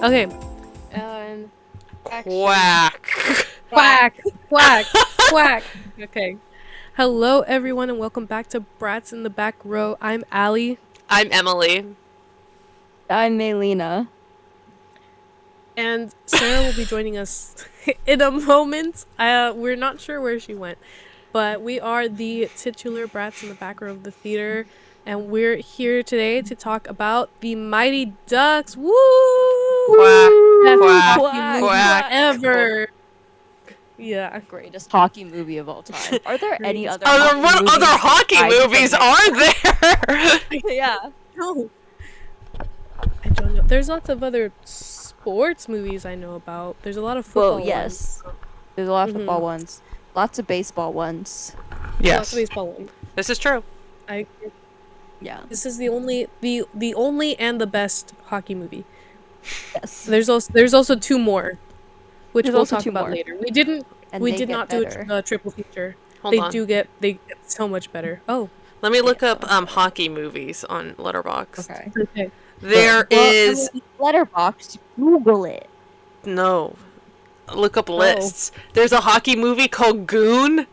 Okay. And action. Quack. Quack. Quack. Quack. Okay. Hello, everyone, and welcome back to Brats in the Back Row. I'm Allie, I'm Emily. I'm Melina. and Sarah will be joining us in a moment. We're not sure where she went, but we are the titular Brats in the Back Row of the theater, and we're here today to talk about the Mighty Ducks. Woo! Quack. Best Quack. hockey movie Quack. ever. Yeah. Greatest hockey movie of all time. Are there any other What other hockey movies are there? Yeah. No. I don't know. There's lots of other sports movies I know about. There's a lot of football Well, yes. There's a lot of football ones. Lots of baseball ones. ones. Lots Yes. of baseball ones. This is true. Yeah. This is the only and the best hockey movie. Yes. There's also two more, which There's we'll also talk two about more. later. And We they did get not better. do a triple feature. Hold They on. get so much better. Oh, Let me look up hockey movies on Letterboxd. Okay. okay. There is Letterboxd. Google it. no. Look up lists. There's a hockey movie called Goon.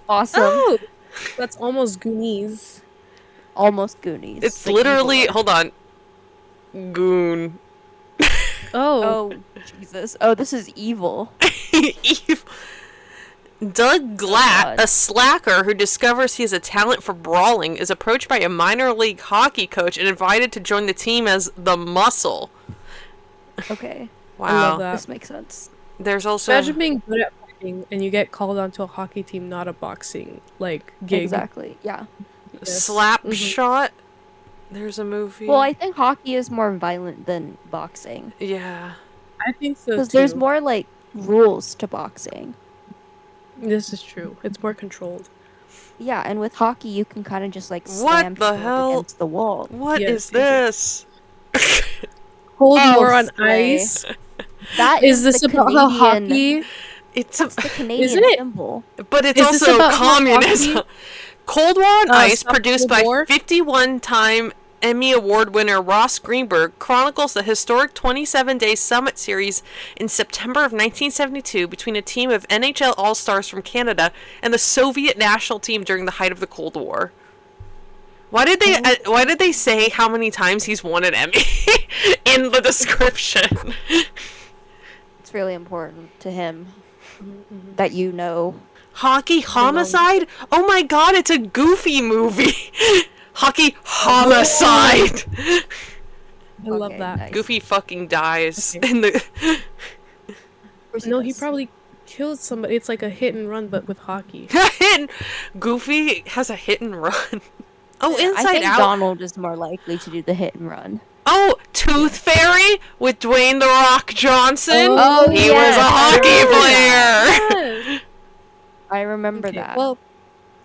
Awesome. Oh, that's almost Goonies. Almost Goonies. It's The literally evil one. hold on. Goon. Oh, Oh, Jesus. Oh, this is evil. Doug Glatt, God. a slacker who discovers he has a talent for brawling, is approached by a minor league hockey coach and invited to join the team as the Muscle. Okay. I love Wow. that. This makes sense. There's also Imagine being good at fighting and you get called onto a hockey team, not a boxing gig. Exactly. Yeah. Yes. Slapshot. There's a movie. Well, I think hockey is more violent than boxing. Yeah. I think so Because too. there's more, like, rules to boxing. This is true. It's more controlled. Yeah, and with hockey, you can kind of just, like, What slam the people hell? against the wall. What Yes, is this? Cold Oh, War on slay. Ice. That Is is this the about how Canadian... hockey? It's That's the Canadian Isn't it? symbol. but it's Is this also about how communism. hockey, Cold War on Ice, stopped produced Cold by War? 51-time Emmy Award winner Ross Greenberg, chronicles the historic 27-day summit series in September of 1972 between a team of NHL All-Stars from Canada and the Soviet national team during the height of the Cold War. Why did they say how many times he's won an Emmy in the description? It's really important to him that you know. Hockey Homicide? Oh my god, it's a Goofy movie. Hockey Homicide. I love Okay, that. nice. Goofy fucking dies Okay. in the Of course No, he does. probably killed somebody. It's like a hit and run, but with hockey. Goofy has a hit and run. Oh, I Inside think Out. Donald is more likely to do the hit and run. Oh, Tooth Fairy with Dwayne the Rock Johnson. Oh, he yes. was a hockey Yes. player. I remember Okay, that. well,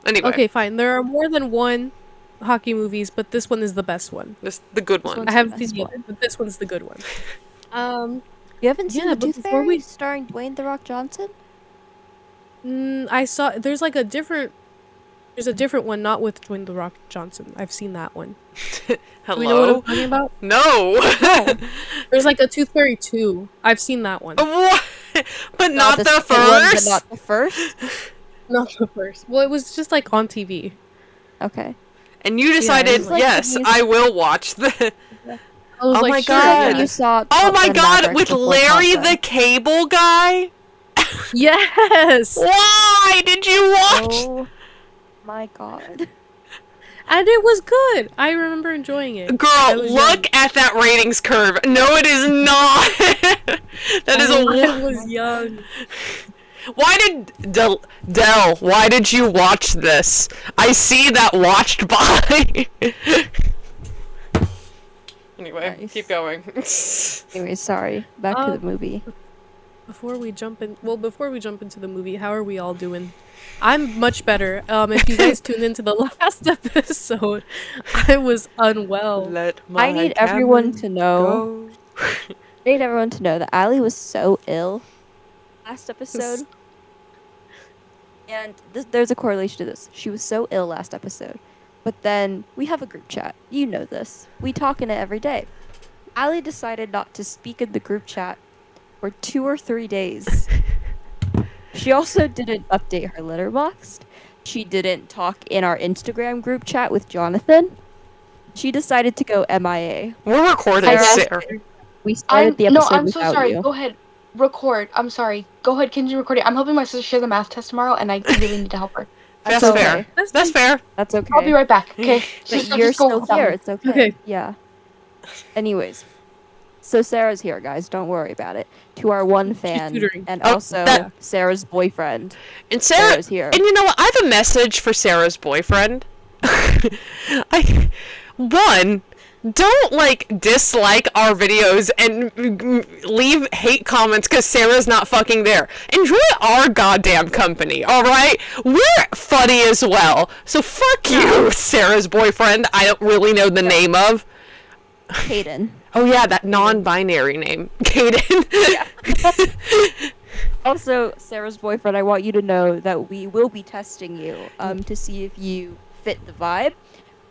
Anyway, okay, fine. There are more than one hockey movies, but this one is the best one. this the good This one. one's I the haven't best seen the one. other, but this one's the good one. You haven't seen yeah, the but Tooth before Fairy we- starring Dwayne The Rock Johnson? I saw there's like a different. There's a different one, not with Dwayne the Rock Johnson. I've seen that one. Hello. Do we know what I'm talking about? No. There's like a Tooth Fairy 2. I've seen that one. What? But not the second one, but first. not the first? Not the first. Well, it was just like on TV. Okay. And you decided, it's like yes, the music- I will watch the. I was Oh like, my sure, God. When you saw Oh Top my Gun god, Maverick with before Larry Top the Gun. Cable Guy. Yes! Why did you watch? Oh my god. And it was good. I remember enjoying it. I Girl, was look at that ratings curve. No, it is not. That is I a. was young. Why did Del? Why did you watch this? I see that watched by. Anyway, Nice. keep going. Anyway, sorry. Back to the movie. Before we jump into the movie, how are we all doing? I'm much better. If you guys tuned into the last episode, I was unwell. Let my I need everyone camera to know. go. I need everyone to know that Allie was so ill last episode. And there's a correlation to this. She was so ill last episode. But then we have a group chat. You know this. We talk in it every day. Allie decided not to speak in the group chat for 2 or 3 days. She also didn't update her letterboxd. She didn't talk in our Instagram group chat with Jonathan. She decided to go MIA. We're recording, Sarah, Sarah. we started the episode I'm so without sorry. you. Go ahead. Record. I'm sorry. Go ahead, continue recording. I'm helping my sister share the math test tomorrow, and I really need to help her. That's okay. fair. That's fair. That's okay. I'll be right back. Okay. But you're still here. It's okay. Okay. Yeah. Anyways. So Sarah's here, guys. Don't worry about it. To our one fan, tutoring. and Oh, also Sarah's boyfriend. And Sarah's here. And you know what? I have a message for Sarah's boyfriend. One, don't like dislike our videos and leave hate comments because Sarah's not fucking there. Enjoy our goddamn company, alright? We're funny as well. So fuck you, Sarah's boyfriend. I don't really know the name of. Caden. Oh yeah, that non-binary name. Caden. Yeah. Also, Sarah's boyfriend, I want you to know that we will be testing you to see if you fit the vibe.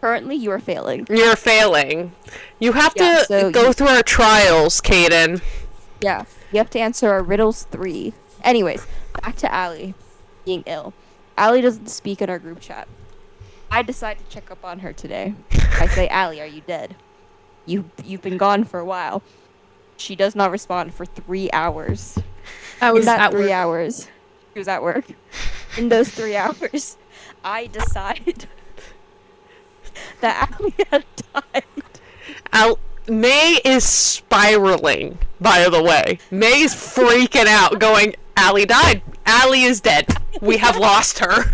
Currently, you are failing. You're failing. You have to go through our trials, Caden. Yeah, you have to answer our riddles 3. Anyways, back to Allie being ill. Allie doesn't speak in our group chat. I decide to check up on her today. I say, Allie, are you dead? You've been gone for a while. She does not respond for 3 hours. I was In that at 3 work. hours, she was at work. In those 3 hours, I decide that Allie had died. May is spiraling, by the way. May's freaking out, going, Allie died. Allie is dead. We have lost her.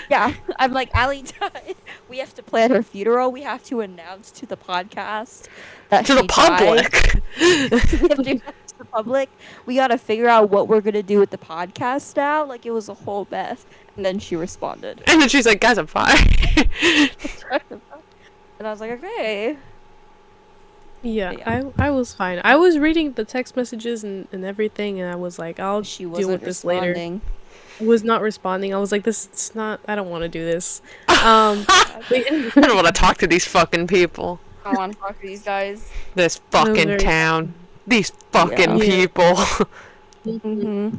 Yeah, I'm like, Allie died. We have to plan her funeral. We have to announce to the podcast that To she the public. died. We have to announce to the public. We gotta figure out what we're gonna do with the podcast now. Like, it was a whole mess. And then she responded. And then she's like, guys, I'm fine. And I was like, okay. Yeah, Yeah. I was fine. I was reading the text messages and everything, and I was like, I'll She deal wasn't with this later. responding. I was not responding. I was like, this it's not. I don't want to do this. I don't want to talk to these fucking people. I want to talk to these guys. This fucking very- town. These fucking Yeah. people. Mm-hmm.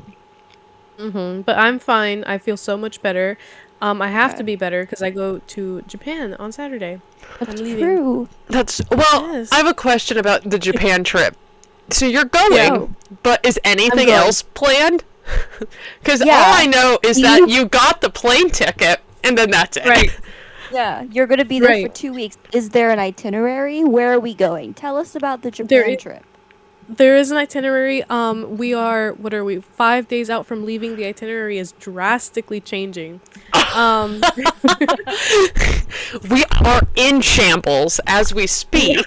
But I'm fine. I feel so much better. I have to Okay. be better because I go to Japan on Saturday. I'm leaving. True. Well, Yes. I have a question about the Japan trip. So you're going, Yeah. but is anything going. else planned? Because Yeah. all I know is that you got the plane ticket, and then that's it. Right. Yeah, you're gonna be there for Right. 2 weeks. Is there an itinerary? Where are we going? Tell us about the There Japan i- trip. There is an itinerary. We are, what are we, 5 days out from leaving. The itinerary is drastically changing. We are in shambles as we speak.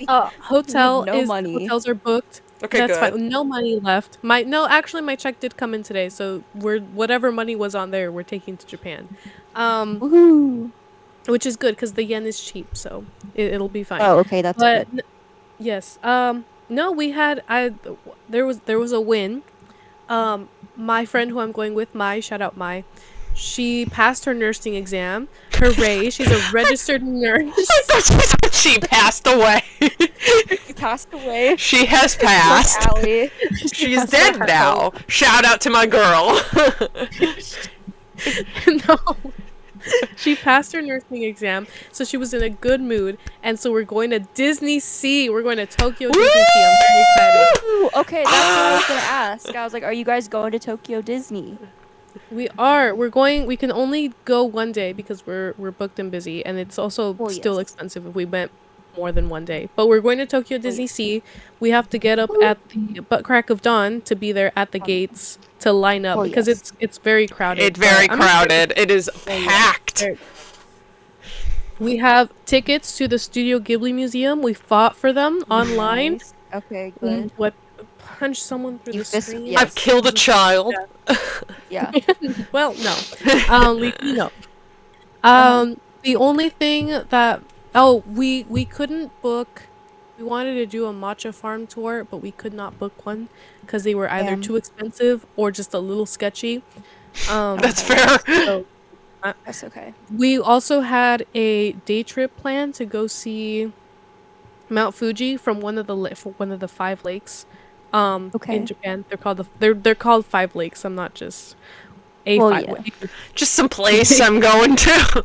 Hotel no money. hotels are booked. Okay, That's good. fine. No money left. Actually my check did come in today, so whatever money was on there, we're taking to Japan. Woohoo! Which is good because the yen is cheap, so it'll be fine. Oh, okay, that's But good. yes, no, we had there was a win. My friend who I'm going with, shout out Mai, she passed her nursing exam. Hooray! She's a registered nurse. She passed away. You passed away. She has Like passed. Allie. She's passed dead her now. Shout out to my girl. No. She passed her nursing exam, so she was in a good mood, and so we're going to Disney Sea. We're going to Tokyo Disney Sea. I'm very excited. Ooh, okay, that's what I was gonna ask. I was like, are you guys going to Tokyo Disney? We are. We're going. We can only go one day because we're booked and busy, and it's also Oh, still yes. expensive if we went more than one day. But we're going to Tokyo Disney Sea. We have to get up at the butt crack of dawn to be there at the gates to line up Oh, because yes. it's very crowded. It's very but I'm crowded. It is packed. excited. We have tickets to the Studio Ghibli Museum. We fought for them online. Nice. Okay, good. What? Punch someone through You the fist- screen? yeah. I've killed a child. Yeah. Well, no. No. The only thing that we couldn't book. We wanted to do a matcha farm tour, but we could not book one because they were either Damn. too expensive or just a little sketchy. That's fair. So That's okay. we also had a day trip plan to go see Mount Fuji from one of the 5 lakes. Okay. In Japan, they're called 5 lakes. I'm not just a Well, five. yeah. Just some place I'm going to.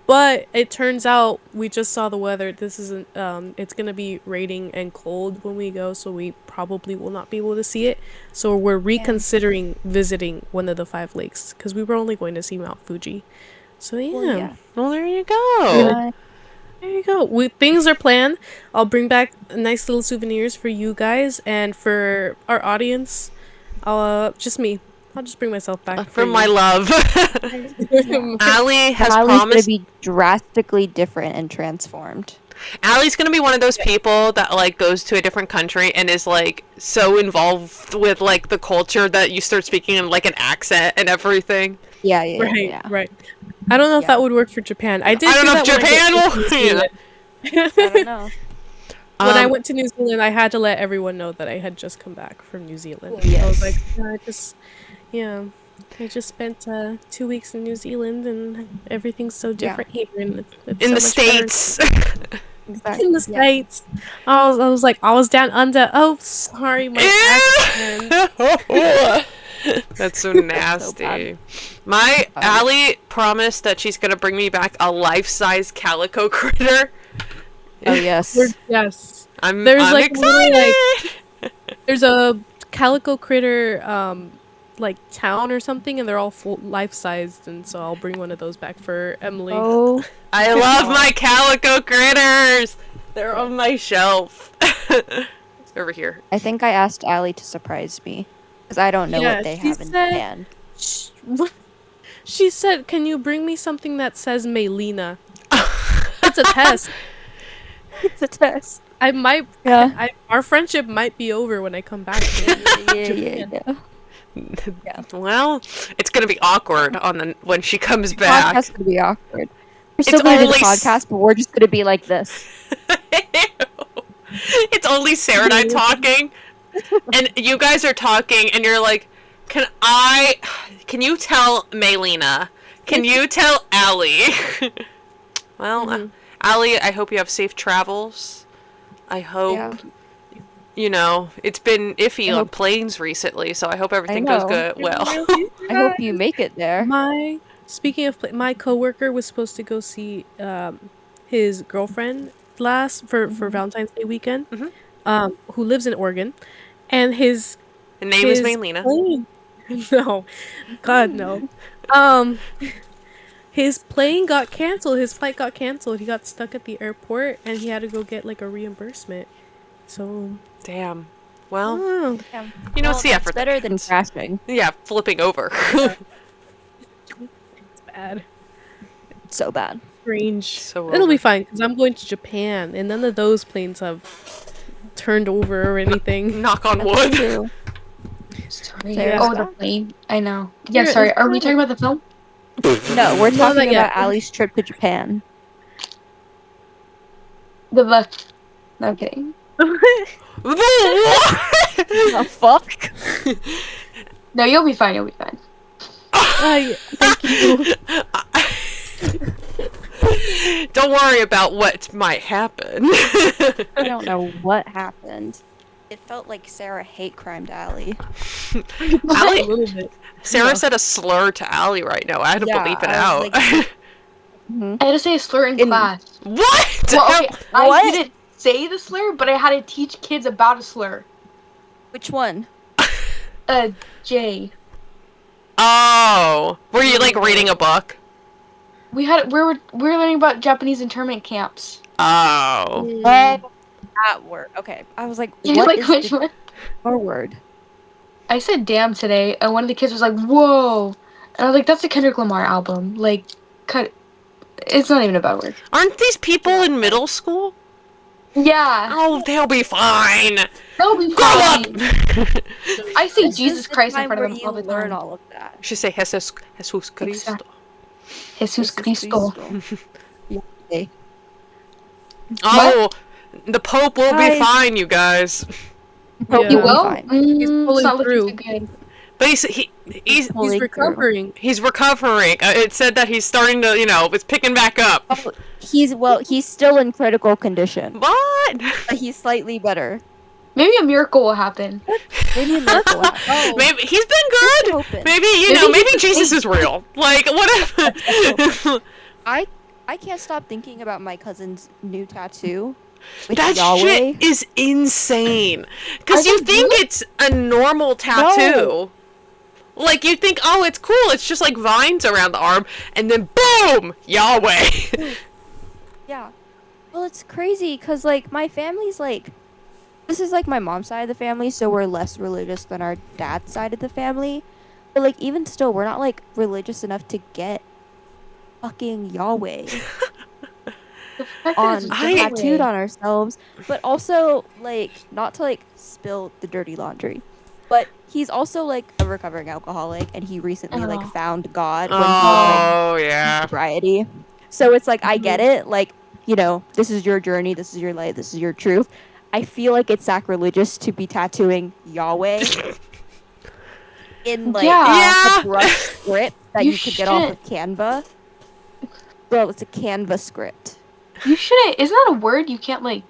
But it turns out we just saw the weather. This isn't. It's gonna be raining and cold when we go, so we probably will not be able to see it. So we're reconsidering visiting one of the 5 lakes because we were only going to see Mount Fuji. So yeah, Well, yeah. Well, there you go. there you go. Things are planned. I'll bring back nice little souvenirs for you guys and for our audience. Just me. I'll just bring myself back for From my you. love. Allie has Allie's gonna promised. be drastically different and transformed. Allie's gonna be one of those people that like goes to a different country and is like so involved with like the culture that you start speaking in like an accent and everything. Yeah, yeah, Right, yeah. right. I don't know if Yeah. that would work for Japan. I did. I don't do know if that Japan when I went to New will. Zealand. I don't know. When I went to New Zealand, I had to let everyone know that I had just come back from New Zealand. Oh, yes. I was like, I just spent 2 weeks in New Zealand, and everything's so different here, and it's in so the much better Exactly. in the Yeah. States. I was like, I was down under. Oh, sorry, my accent. That's so nasty. My Allie promised that she's gonna bring me back a life-size calico critter. Oh yes. Yes. I'm There's like excited. there's a calico critter like town or something, and they're all full life-sized, and so I'll bring one of those back for Emily. Oh, I love my calico critters. They're on my shelf. Over here. I think I asked Allie to surprise me because I don't know Yeah, what they she have in said- Japan. She said, "Can you bring me something that says Melina?" It's a test. It's a test. I might. Yeah. Our friendship might be over when I come back. Yeah. Well, it's gonna be awkward when she comes The back. podcast's gonna be awkward. We're still It's gonna do the only podcast, but we're just gonna be like this. It's only Sarah and I talking, and you guys are talking, and you're like, can you tell Maylena? Can you tell Allie? Well, Allie, I hope you have safe travels. I hope, it's been iffy on planes recently, so I hope everything goes know. good. Well, I hope you make it there. Speaking of my coworker was supposed to go see his girlfriend for Valentine's Day weekend, who lives in Oregon, and his name is Maylena. plane- no, God no. His plane got canceled. His flight got canceled. He got stuck at the airport, and he had to go get like a reimbursement. So Damn. Well, Yeah. it's the effort. Better that than counts. crashing. Yeah, flipping over. it's bad. So bad. Strange. So It'll be over. fine because I'm going to Japan, and none of those planes have turned over or anything. Knock on wood. True. Sorry. Sarah's Oh, the back. plane. I know. Yeah, Here, sorry. it's Are we fine. talking about the film? No, we're No, talking not yet. about Allie's trip to Japan. The left. No, I'm kidding. The fuck? No, you'll be fine. You'll be fine. Thank you. Don't worry about what might happen. I don't know what happened. It felt like Sarah hate crimed Allie. A Allie, little bit. Sarah said a slur to Allie right now. I had to Yeah, bleep it I out. was like- I had to say a slur in class. What? Well, okay, I What? didn't say the slur, but I had to teach kids about a slur. Which one? J. Oh, were you like reading a book? We were learning about Japanese internment camps. Oh, That word. Okay. I was like, You what like is which the one? R word? I said damn today, and one of the kids was like, whoa. And I was like, that's the Kendrick Lamar album. Like, cut. It's not even a bad word. aren't these people in middle school? Yeah. Oh, they'll be fine. They'll be Grow up. fine. I say This Jesus is the Christ in time front where of them you all the learn time. all of that. You should say Jesus Cristo. Exactly. Jesus Jesus Cristo. Okay. Oh, the Pope will be Guys. fine, you guys. Hope Yeah. You you'll be will? fine. He's It's pulling not looking through. too good. But he's Pulling through. recovering. he's recovering. It said that he's starting to, it's picking back up. Oh, he's still in critical condition, What? but he's slightly better. Maybe a miracle will happen. Maybe a miracle will happen. Oh, Maybe he's been Just good. hoping. Maybe Maybe Jesus is real. Like whatever. I can't stop thinking about my cousin's new tattoo with That Yahweh. shit is insane. Because Are you they think good? it's a normal tattoo. No. Like, you think, oh, it's cool. It's just like vines around the arm. And then, boom! Yahweh. Yeah. Well, it's crazy because, like, my family's, like... This is, like, my mom's side of the family, so we're less religious than our dad's side of the family. But, like, even still, we're not, like, religious enough to get fucking Yahweh The fact that on it's tattooed on ourselves. But also, like, not to, like, spill the dirty laundry. But he's also, like, a recovering alcoholic, and he recently, like, Oh. found God when he was, like, Oh, yeah. sobriety. So it's like I get it. Like, this is your journey, this is your life, this is your truth. I feel like it's sacrilegious to be tattooing Yahweh in like Yeah. a brush script that You you could get off of Canva. Well, it's a Canva script. You shouldn't. Isn't that a word you can't like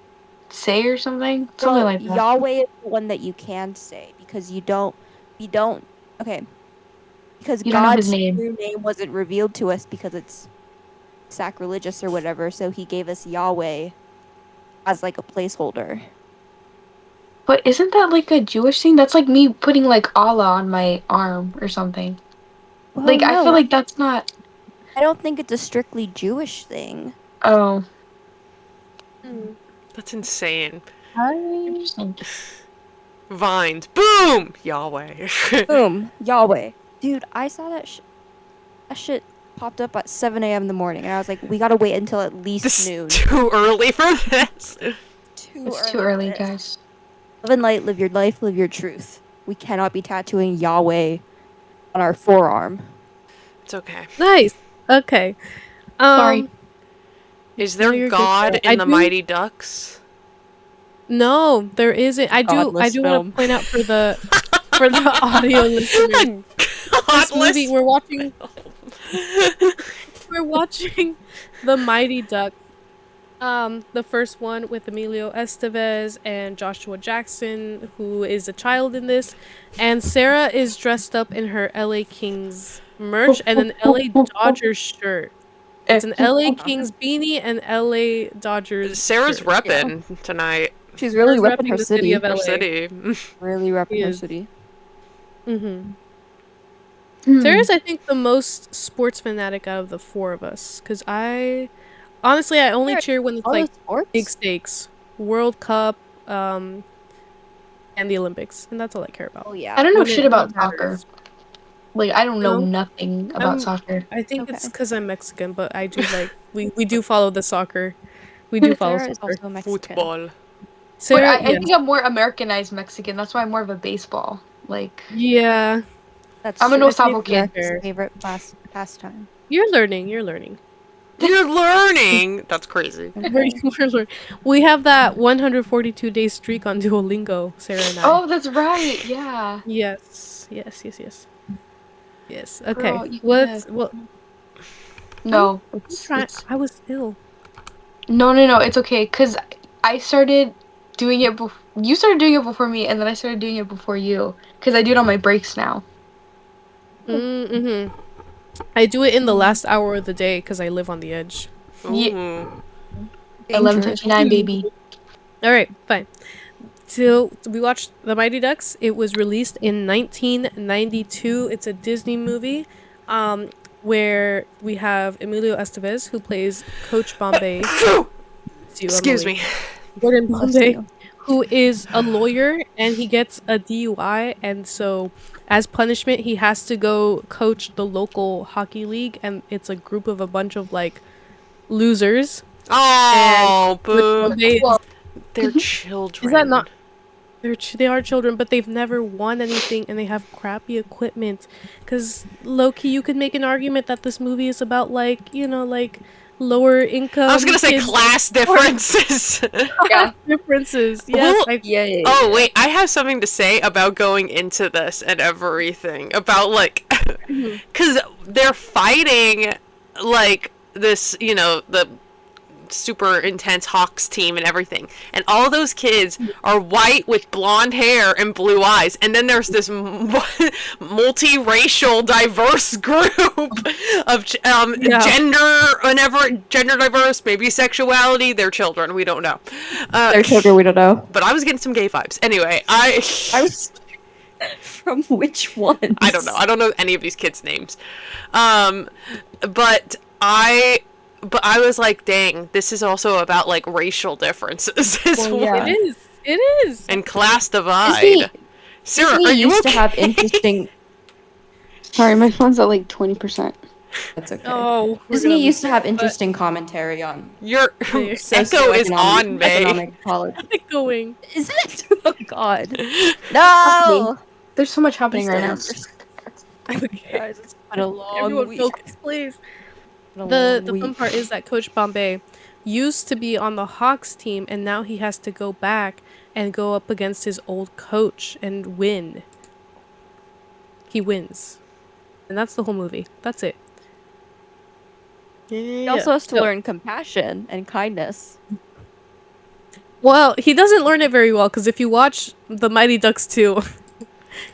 say or something? Something Well, like that. Yahweh is the one that you can say because you don't. Okay. Because You don't know his God's name. true name wasn't revealed to us because it's sacrilegious or whatever, so he gave us Yahweh as like a placeholder. But isn't that like a Jewish thing? That's like me putting like Allah on my arm or something. Well, Like I no, feel like that's not. I don't think it's a strictly Jewish thing. Oh, That's insane. interesting. Vines. Boom! Yahweh. Boom, Yahweh. Dude, I saw that shit popped up at 7 a.m. in the morning, and I was like, we gotta wait until at least This noon. is too early for this. It's too early, guys. Live in light, live your life, live your truth. We cannot be tattooing Yahweh on our forearm. It's okay. nice. Okay. Sorry. Is No, there you're good, God Sarah. in the Mighty Ducks? No, there isn't. I do Godless want film. to point out for the audio listeners. This movie we're watching The Mighty Ducks. The first one with Emilio Estevez and Joshua Jackson, who is a child in this, and Sarah is dressed up in her LA Kings merch and an LA Dodgers shirt. It's an LA Kings beanie and LA Dodgers. Sarah's shirt. repping tonight. She's really Sarah's repping her the city city. of Her LA. city. Really repping She her is. city. Sarah's, I think, the most sports fanatic out of the four of us, because I only Sarah, cheer when it's all like the sports? big stakes, World Cup, and the Olympics, and that's all I care about. Oh yeah. I don't know When shit it about soccer. matters. Like I don't know No? nothing about I'm- soccer. I think it's Okay. because I'm Mexican, but I do like we do follow the soccer. We do follow Sarah is soccer. also Mexican. Football. But Sarah, I yes. think I'm more Americanized Mexican. That's why I'm more of a baseball. Like Yeah, That's I'm a true. no It's sabo kid. fair. favorite pastime. You're learning. You're learning. You're learning. That's crazy. We're learning. We have that 142-day streak on Duolingo, Sarah and I. Oh, that's right. Yeah. Yes. Okay. Girl, you What's can- well? No. I'm trying. I was ill. No. It's okay. Cause I started doing it. You started doing it before me, and then I started doing it before you. Cause I do it on my breaks now. Mm-hmm. I do it in the last hour of the day because I live on the edge. Ooh. 11:59, baby. All right, fine. So we watched The Mighty Ducks. It was released in 1992. It's a Disney movie, where we have Emilio Estevez, who plays Coach Bombay. Excuse me. Gordon Bless Bombay, you. who is a lawyer, and he gets a DUI, and so as punishment, he has to go coach the local hockey league, and it's a group of a bunch of like losers. Oh, boo. Bombay Well, They're children. is that not? They are children, but they've never won anything, and they have crappy equipment. Because low key, you could make an argument that this movie is about like lower income. I was gonna say kids class differences. Yeah. differences. Yes, Well, Yeah. Oh wait, I have something to say about going into this and everything about like, Mhm. because they're fighting like this, the super intense Hawks team and everything, and all those kids are white with blonde hair and blue eyes, and then there's this multiracial, diverse group of gender diverse, maybe sexuality. They're children, we don't know. Their children, we don't know. But I was getting some gay vibes. Anyway, I was from which one? I don't know. I don't know any of these kids' names. But I was like, dang, this is also about like racial differences as Well, well. yeah. It is. And class divide. Disney, Sarah, Disney are you used okay? to have interesting. Sorry, my phone's at like 20%. That's okay. Oh, we're Disney gonna used to have but- interesting commentary on Your There. echo is on, May. economic policy. going. Is it? Oh God! No. There's so much happening right now. Okay. Guys, it's been a long Everyone week. focus, please. Been a The long fun week. part is that Coach Bombay used to be on the Hawks team, and now he has to go back and go up against his old coach and win. He wins, and that's the whole movie. That's it. He also has to learn compassion and kindness. Well, he doesn't learn it very well because if you watch The Mighty Ducks 2,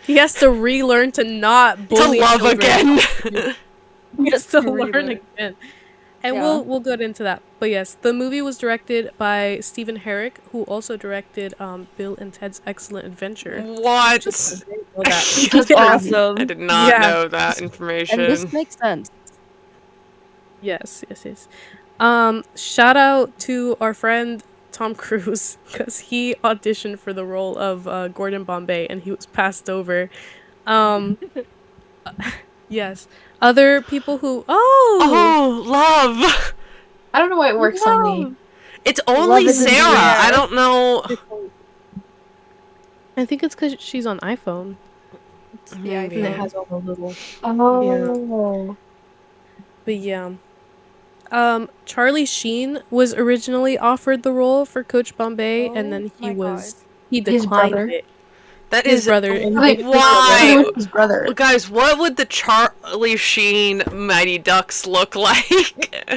he has to relearn to not To bully love children. again. He has to Relearn. learn again. And Yeah. we'll get into that. But yes, the movie was directed by Stephen Herrick, who also directed Bill and Ted's Excellent Adventure. What? Just I didn't know that. That's Yes. awesome. I did not Yeah. know that information. And this makes sense. Yes. Shout out to our friend Tom Cruise because he auditioned for the role of Gordon Bombay and he was passed over. Yes. Other people who Oh, love. I don't know why it works on me. It's Love only is in the Sarah. air. I don't know. I think it's because she's on iPhone. Yeah, And it has all the little. Oh. But yeah. Charlie Sheen was originally offered the role for Coach Bombay, and then Oh my he His declined brother? it. That His is brother. And Like, why. his brother. Guys, what would the Charlie Sheen Mighty Ducks look like?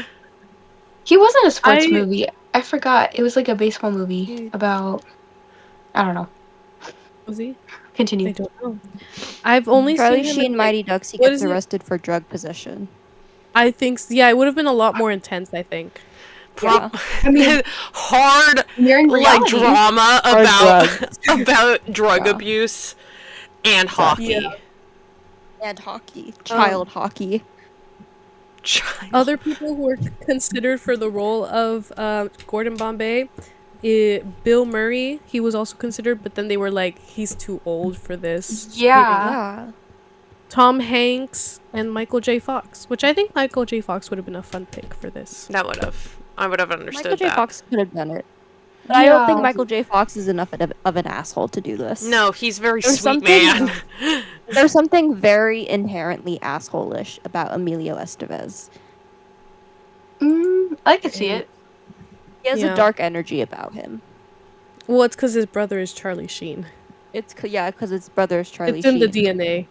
He wasn't a sports I- movie. I forgot. It was like a baseball movie about. I don't know. Was he? I Continue. don't know. I've only Charlie seen him Sheen, in, like, Mighty Ducks, he what gets is it? arrested for drug possession. I think yeah, it would have been a lot more intense. I think. Yeah. I mean, Hard you're in like reality. drama Or about drugs. about drug Yeah. abuse and hockey. Yeah. And hockey. Child hockey. Child. Other people who were considered for the role of Gordon Bombay, Bill Murray. He was also considered, but then they were like, he's too old for this. Yeah. Tom Hanks and Michael J. Fox, which I think Michael J. Fox would have been a fun pick for this. That would have. I would have understood Michael J. that. Fox could have done it. But I don't think Yeah. Michael J. Fox is enough of an asshole to do this. No, he's very There's sweet something- man. There's something very inherently asshole-ish about Emilio Estevez. I could see it. He has Yeah. a dark energy about him. Well, it's because his brother is Charlie Sheen. It's because his brother's Charlie It's in the Sheen. DNA.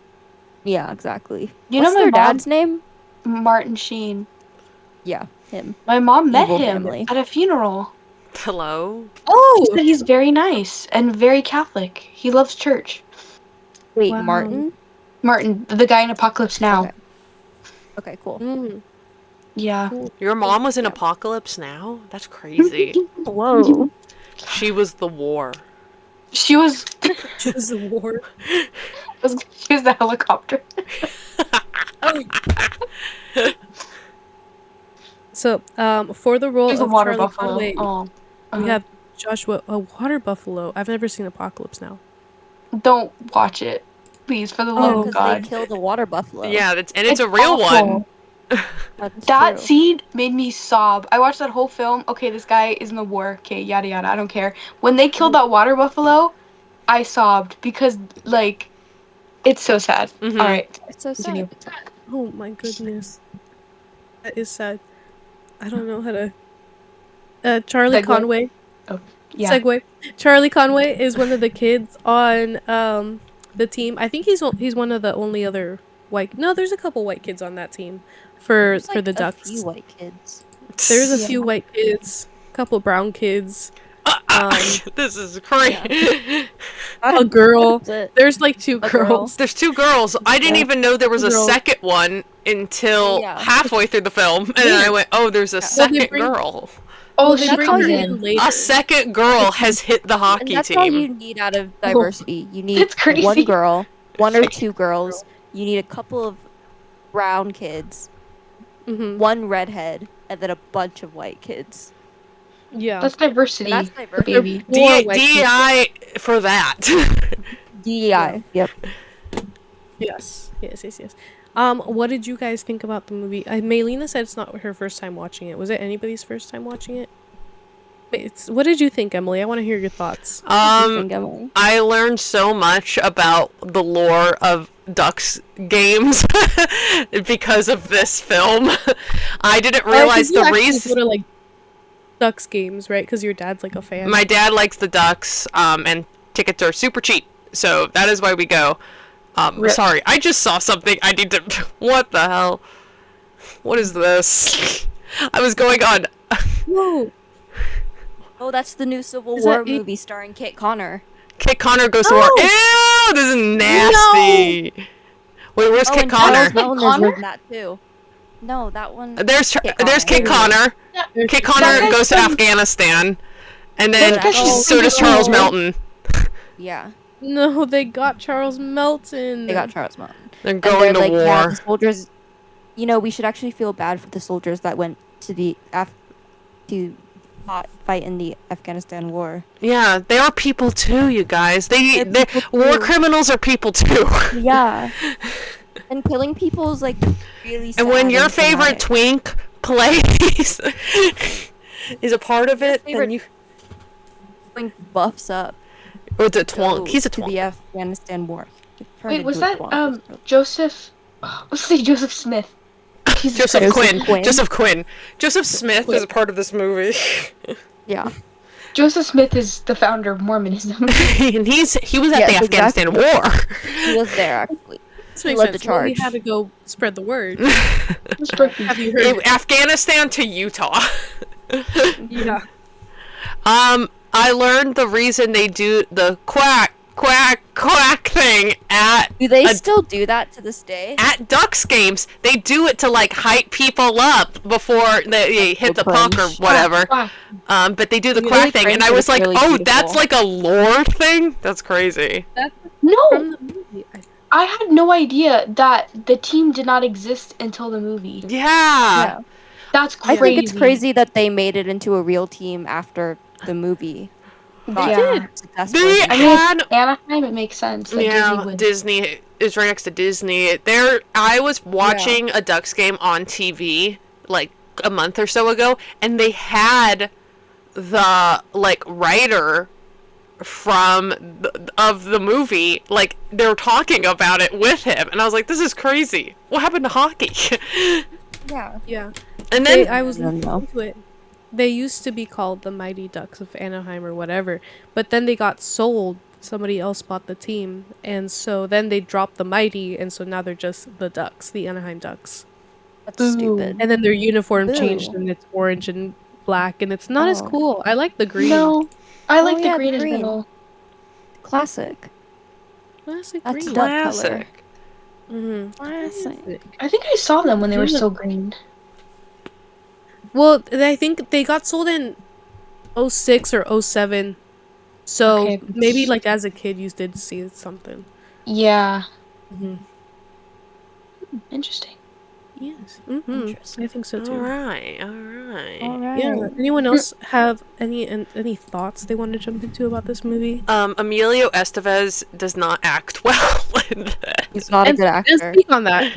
Yeah, exactly. You What's know my their mom- dad's name? Martin Sheen. Yeah, him. My mom met Evil him family. at a funeral. Hello. Oh! She said he's very nice and very Catholic. He loves church. Wait, Wow. Martin? Martin, the guy in Apocalypse Now. Okay. Okay, cool. Mm. Yeah. Your mom was in Yeah. Apocalypse Now? That's crazy. Whoa. She was the war. She was Choose a war. she was the helicopter. So, for the role She was a of water Charlie buffalo. Bombay, Oh. we have Joshua, a water buffalo. I've never seen Apocalypse Now. Don't watch it. Please, for the love Oh, of because God. they killed a water buffalo. Yeah, it's a real awful. one. That's That true. scene made me sob. I watched that whole film. Okay, this guy is in the war. Okay, yada yada. I don't care. When they killed that water buffalo, I sobbed because like, it's so sad. Mhm. All right, It's so continue. sad. Oh my goodness. That is sad. I don't know how to. Charlie Segue? Conway. Oh, yeah. Segue. Charlie Conway is one of the kids on the team. I think he's one of the only other white. No, there's a couple white kids on that team for There's like the a Ducks. few white kids. There's a Yeah. few white kids, a couple brown kids, This is crazy. a girl. That's it. There's like two A girl. girls. There's 2 girls. I didn't Yeah. even know there was a Girls. second one until Yeah. halfway through the film, and then I went, "Oh, there's a Yeah. Well, they second bring- girl. Oh, they she bring comes her in. later. A second girl has hit the And hockey that's all you team." need out of diversity. You need It's crazy. one girl, one or two girls. You need a couple of brown kids, Mhm. one redhead, and then a bunch of white kids. Yeah. That's diversity, And that's diversity. baby. More white DEI for that. DEI. Yep. Yes. What did you guys think about the movie? Maylena said it's not her first time watching it. Was it anybody's first time watching it? What did you think, Emily? I want to hear your thoughts. What do you think, Emily? I learned so much about the lore of Ducks games because of this film. I didn't realize the reason. Go to like Ducks games, right? Because your dad's like a fan. My dad likes the Ducks, and tickets are super cheap, so that is why we go. Rip. Sorry, I just saw something. I need to. What the hell? What is this? I was going on. Whoa. Oh, that's the new Civil Is War that movie starring Kit Connor. Kit Connor goes to war. Ew, this is nasty. Wait, where's Kit and Connor? Charles Melton is Connor? in that too. No, that one. There's Kit Kit Connor. Connor. Kit Connor guy's goes to from- Afghanistan, and then That guy's so does from- Charles Melton. Yeah, No, they got Charles Melton. they got Charles Melton. They're And going to they're like, yeah, war. the soldiers. You know, we should actually feel bad for the soldiers that went to the fight in the Afghanistan war. Yeah, they are people too, you guys. They They're people war too. criminals are people too. Yeah. And killing people is like really sad. And when your and favorite traumatic. twink plays is a part of it, then favorite- you. Twink buffs up. Or it's a twunk. go He's a to twunk. the Afghanistan war. Turned Wait, was into a that twunk. Joseph? Let's say Joseph Smith. Jesus Joseph Christ. Quinn. Quinn. Joseph Quinn. Joseph Smith is a part of this movie, Yeah. Joseph Smith is the founder of Mormonism. and he was at Yes, the Afghanistan War. He was there actually. This makes led the sense. Well, we charge. had to go spread the word. Let's break these. Have you heard? Afghanistan to Utah. Yeah. I learned the reason they do the quack thing at Do they still do that to this day? Ducks games. They do it to like hype people up before they hit the so puck or cringe. whatever. Quack. But they do the Really quack thing, and cringe, I but was it's like, really oh, beautiful. that's like a lore thing. That's crazy. That's No, from the movie. I had no idea that the team did not exist until the movie. Yeah. That's I crazy. think it's crazy that they made it into a real team after the movie. They got successful. They I mean, had it's Anaheim, it makes sense. Like yeah, Disney would. Disney is right next to Disney. There, I was watching a Ducks game on TV like a month or so ago, and they had the like writer from of the movie, like they were talking about it with him, and I was like, "This is crazy. What happened to hockey?" Yeah. Yeah. And then I was I don't looking know. into it. They used to be called the Mighty Ducks of Anaheim or whatever, but then they got sold. Somebody else bought the team, and so then they dropped the Mighty, and so now they're just the Ducks, the Anaheim Ducks. That's Ooh. stupid. And then their uniform changed, Ew. and it's orange and black, and it's not as Oh. cool. I like the green. No, I like the yeah, green as green. well. Classic. Classic That's green. duck color. classic. Mm-hmm. Classic. I think I saw them when they were Yeah. still green. Well, I think they got sold in 06 or 07. So Okay. maybe like as a kid you did see something. Yeah. Mm-hmm. Interesting. Yes. Mm-hmm. Interesting. I think so All too. right, all right. Alright. Yeah. Anyone else have any thoughts they want to jump into about this movie? Emilio Estevez does not act well in that. He's not a good And actor. speak on that.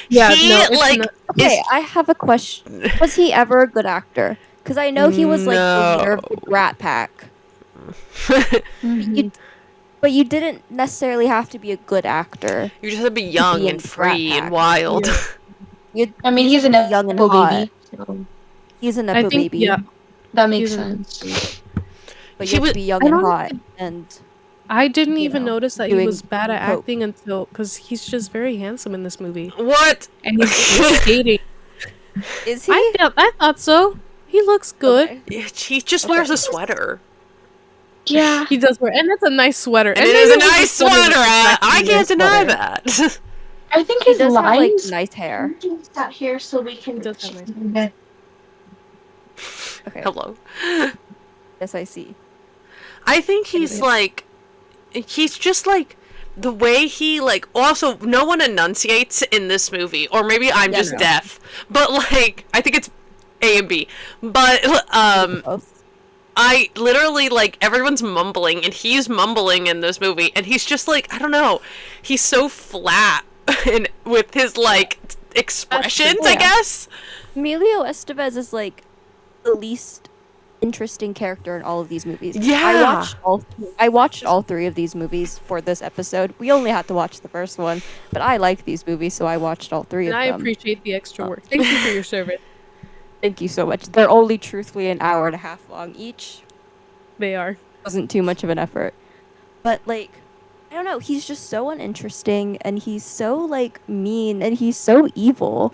Yeah. He, no. It's like, not- Okay, I have a question. Was he ever a good actor? Because I know he was like the leader of the No. Brat Pack. Mhm. You, but you didn't necessarily have to be a good actor. You just have to be young in and Brat free and Pack. wild. Yeah. You I mean, he's an young and Apple hot. baby. So. He's a I nepo think baby. yeah, That makes he's an- sense. But He you have was- to be young I and don't- hot and I didn't you even know, notice that he doing was bad at coke. acting until because he's just very handsome in this movie, What? and he's skating. Is he? I thought so. He looks good. Okay. Yeah, he just wears a sweater. Yeah. He does wear, and it's a nice sweater. And it maybe is a was the nice sweater. that I matched can't the deny sweater. that. I think He his does have like lines. nice hair. Sat here so we can. He does have nice Okay. Hello. Yes, I see. I think he's like, he's just like, the way he like, also no one enunciates in this movie, or maybe I'm Yeah, just no. deaf, but like I think it's A and B, but Both. I literally like everyone's mumbling and he's mumbling in this movie, and he's just like, I don't know, he's so flat and with his like expressions, I Yeah. guess. Emilio Estevez is like the least interesting character in all of these movies. Yeah. I watched all three of these movies for this episode. We only had to watch the first one, but I like these movies, so I watched all three And of I them. appreciate the extra work. Thank you for your service. Thank you so much. They're only truthfully an hour and a half long each. They are. Wasn't too much of an effort. But like, I don't know, he's just so uninteresting and he's so like mean and he's so evil.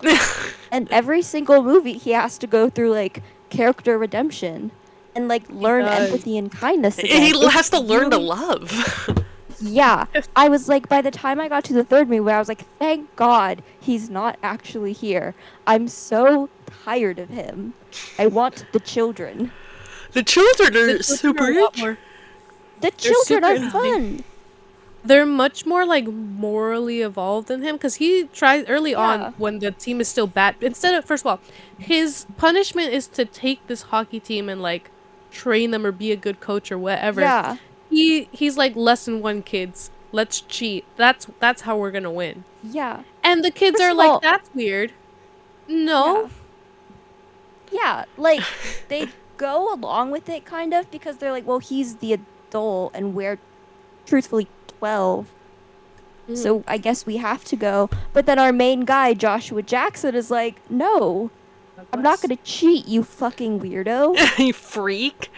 And every single movie he has to go through like character redemption and like learn does. empathy and kindness again. He It's has to learn to really- love. Yeah. I was like, by the time I got to the third movie, I was like, thank God he's not actually here. I'm so tired of him. I want the children. The children The are children super are a lot rich. more- The children super are interesting. fun. They're much more like morally evolved than him because he tries early Yeah. on when the team is still bad. Instead of, first of all, his punishment is to take this hockey team and like train them or be a good coach or whatever. Yeah. He's like lesson one kids. Let's cheat. That's how we're gonna win. Yeah. And the kids First are of like, all- that's weird. No. Yeah, like they go along with it kind of because they're like, well, he's the adult and we're truthfully 12. So I guess we have to go. But then our main guy, Joshua Jackson, is like, no, I'm not going to cheat, you fucking weirdo. You freak.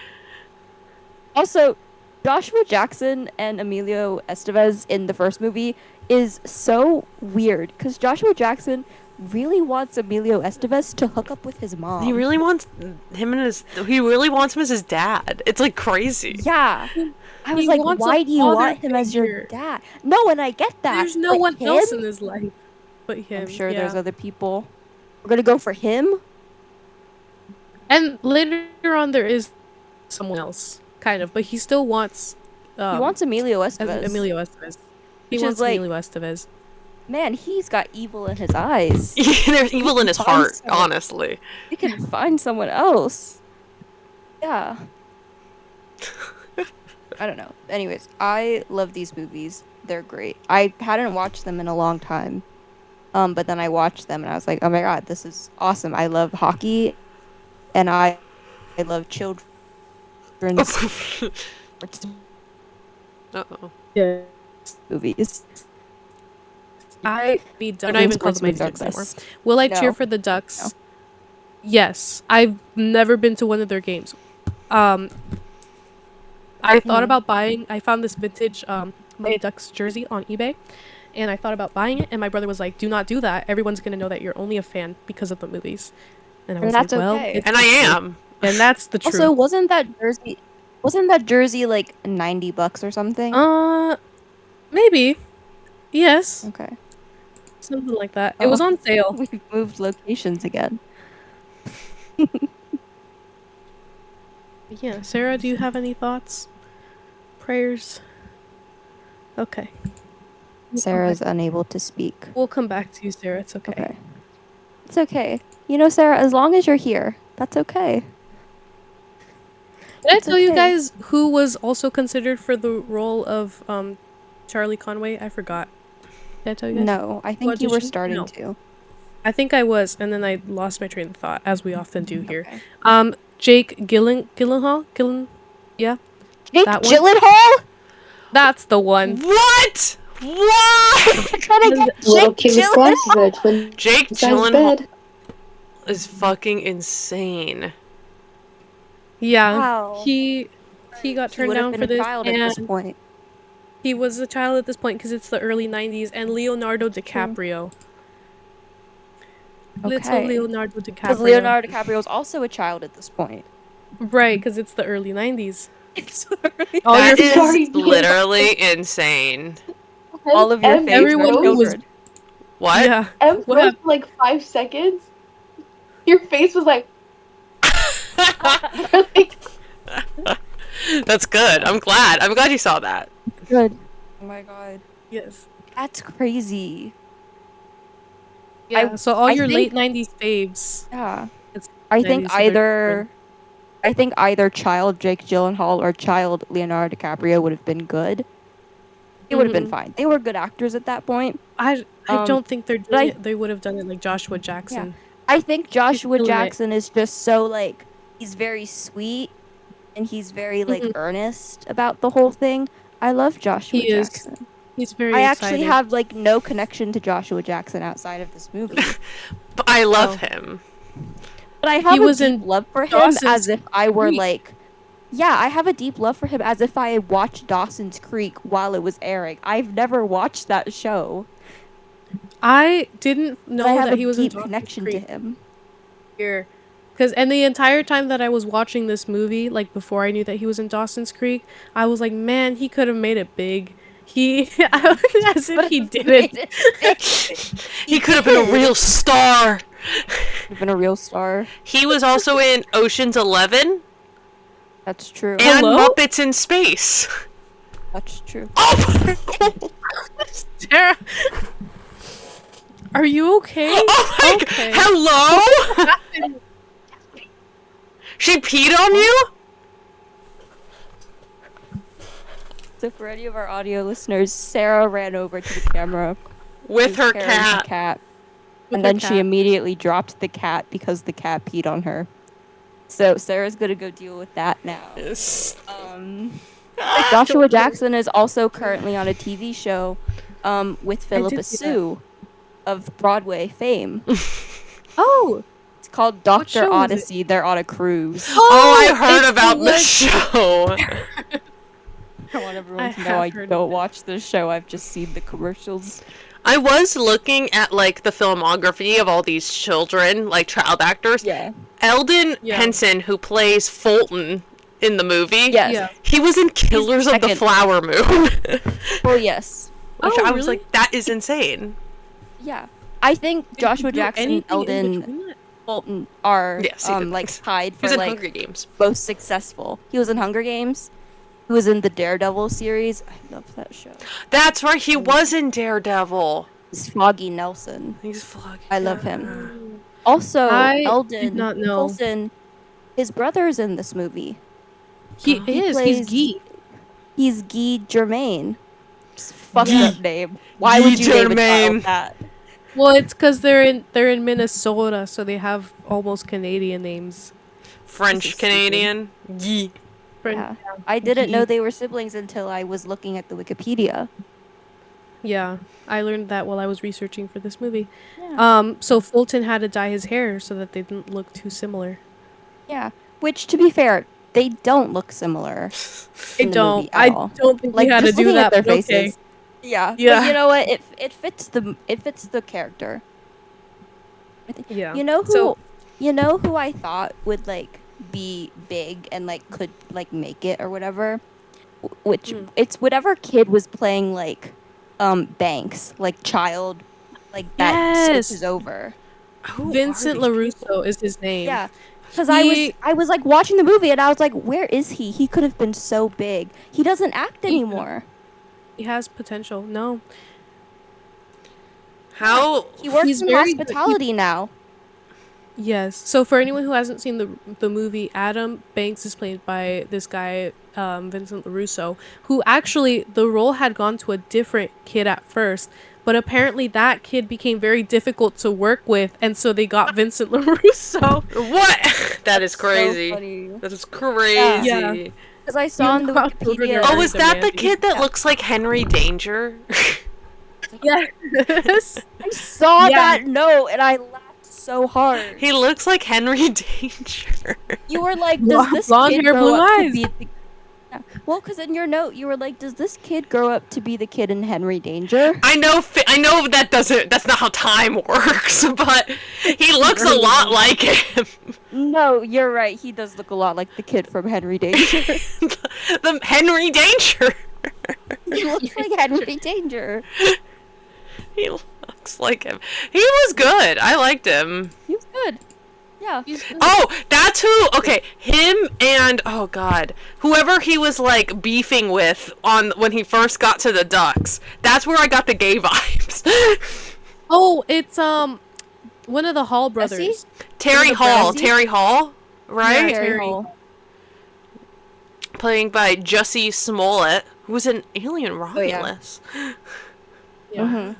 Also, Joshua Jackson and Emilio Estevez in the first movie is so weird because Joshua Jackson really wants Emilio Estevez to hook up with his mom. He really wants him and his. He really wants him as his dad. It's like crazy. Yeah. I was He like, wants a why do you father want him as your figure. dad? No, and I get that. There's no but one him? else in his life but him. I'm sure yeah. there's other people. We're gonna go for him? And later on, there is someone else, kind of, but he still wants. He wants Emilio Estevez. Emilio Estevez. He Which is wants like- Emilio Estevez. Man, he's got evil in his eyes. There's evil in his Find heart, someone. honestly. We can find someone else. Yeah. I don't know. Anyways, I love these movies. They're great. I hadn't watched them in a long time. But then I watched them and I was like, oh my god, this is awesome. I love hockey and I love children's Uh-oh. Yeah. movies. They're not even called the Mighty Sports Ducks anymore. Douglas. Will I No. cheer for the Ducks? Yes. I've never been to one of their games. I thought about buying. I found this vintage Mighty Ducks jersey on eBay, and I thought about buying it. And my brother was like, "Do not do that. Everyone's gonna know that you're only a fan because of the movies." And I was that's like, "Well, okay. it's And I the truth." am. And that's the truth. Also, wasn't that jersey like $90 or something? Maybe. Yes, Okay. something like that. It was Oh. on sale. We've moved locations again. Yeah, Sarah, do you have any thoughts? Prayers? Okay. Sarah's unable to speak. We'll come back to you, Sarah. It's okay. Okay. It's okay. You know, Sarah, as long as you're here, that's okay. Did I It's tell you okay. guys who was also considered for the role of Charlie Conway? I forgot. Did I tell you guys? No, I think you were audition? starting No. to. I think I was, and then I lost my train of thought, as we often do here. Okay. Jake Gyllenhaal? Yeah, Jake That one? Gyllenhaal? that's the one. What? What? I'm trying to get Little Jake kid with Gyllenhaal. glasses at twin Jake size Gyllenhaal. bed. is fucking insane. Yeah, Wow. he got He turned would have down been for a this, child at this and point. he was a child at this point because it's the early 90s, and Leonardo True. DiCaprio. Little Okay. Leonardo Because DiCaprio. Leonardo DiCaprio is also a child at this point. Right, because it's the early 90s. All that is Sorry. literally insane. All of your M faves are Everyone froze. was children. What? Yeah. M What froze happened? for like 5 seconds. Your face was like. That's good. I'm glad. I'm glad you saw that. Good. Oh my god. Yes. That's crazy. Yeah. So all I your think- late 90s faves. Yeah. It's I think 90s, so they're either child Jake Gyllenhaal or child Leonardo DiCaprio would have been good. It would have been Mhm. fine. They were good actors at that point. I don't think they're but doing it. They would have done it like Joshua Yeah. Jackson. I think Joshua killing it. Jackson is just so like he's very sweet and he's very like Mhm. earnest about the whole thing. I love Joshua He is. Jackson. He's very I excited. actually have like no connection to Joshua Jackson outside of this movie. But I love Oh. him. But I have a was deep in love for him Dawson's as if I were Creek. like, yeah, I have a deep love for him as if I watched Dawson's Creek while it was airing. I've never watched that show. I didn't But know I have that a he was in deep Dawson's connection to Creek him. here. And the entire time that I was watching this movie, like before I knew that he was in Dawson's Creek, I was like, man, he could have made it big. As if he didn't. He could have been a real star. Have been a real star. He was also in Ocean's 11 That's true. and Hello? Muppets in Space. That's true. Oh my god. Sarah, are you okay? Oh my Okay. god. Hello? She peed on you? So for any of our audio listeners, Sarah ran over to the camera With She's her carrying the cat. cat. With And her then she cat. immediately dropped the cat because the cat peed on her. So Sarah's gonna go deal with that now. Yes. Joshua Jackson is also currently on a TV show with Philippa did see that. Sue of Broadway fame. Oh, It's called show Dr. is it? Odyssey. They're on a cruise. Oh, I heard it's about the the one- show. I want everyone I to know have I heard of don't it. watch this show. I've just seen the commercials. I was looking at like the filmography of all these children, like child actors. Yeah. Eldon Yeah. Henson, who plays Fulton in the movie, Yes. yeah. he was in Killers of the second. Flower Moon. Well, yes. Which Oh, I was really? like, that is insane. Yeah. I think Did he Joshua do Jackson and anything in Eldon between that? Fulton are Yes, he did like things. tied He for was in like Hunger Games. most successful. He was in Hunger Games. He was in the Daredevil series. I love that show. That's right, he was in Daredevil. It's Foggy Nelson. He's vlogging. I love him. Also, I Eldon did not know. Fulton, his brother's in this movie. He He is. plays- He's Guy. He's Guy Germain. Just fucked Guy. up name. Why Guy would you name a Germain. child that? Well, it's because they're in Minnesota, so they have almost Canadian names. French Canadian. Yee. Yeah. I didn't know Guy. they were siblings until I was looking at the Wikipedia. Yeah, I learned that while I was researching for this movie. Yeah. So Fulton had to dye his hair so that they didn't look too similar. Yeah. Which, to be fair, they don't look similar. I in the don't. movie at I all. don't think Like we had to just do looking that. at their but okay. faces. Yeah. Yeah. But you know what? It fits the character. I think. Yeah. You know who? So- You know who I thought would like be big and like could like make it or whatever. Which it's whatever kid was playing like, Banks, like child, like that Yes! switches over. Who Vincent are these people? LaRusso is his name. Yeah. Because He- I was like watching the movie and I was like, where is he? He could have been so big. He doesn't act anymore. He has potential. No. How? He works He's in very good. hospitality now. Yes. So for anyone who hasn't seen the movie, Adam Banks is played by this guy, Vincent LaRusso, who actually the role had gone to a different kid at first, but apparently that kid became very difficult to work with, and so they got Vincent LaRusso. What? That is So crazy. funny. That is crazy. Yeah. Because I saw on the know how children Wikipedia. are Oh, very was that the demanding. kid that Yeah. looks like Henry Danger? Yes. I saw Yeah. that note and I laughed so hard. He looks like Henry Danger. You were like, does this Blonde kid hair, grow blue up to eyes. be the... Yeah. Well, because in your note, you were like, does this kid grow up to be the kid in Henry Danger? I know that's not how time works, but he looks a lot like him. No, you're right. He does look a lot like the kid from Henry Danger. The Henry Danger. He looks like Henry Danger. He looks like him. He was good. I liked him. He was good. Yeah. Oh, that's who. Okay, him and oh god, whoever he was like beefing with on when he first got to the Ducks. That's where I got the gay vibes. Oh, it's one of the Hall brothers. Jesse? Terry the Hall. Brownies? Terry Hall, right? Yeah, Terry. Hall. Playing by Jussie Smollett, who was an alien yeah. Romulus. Yeah. Mhm.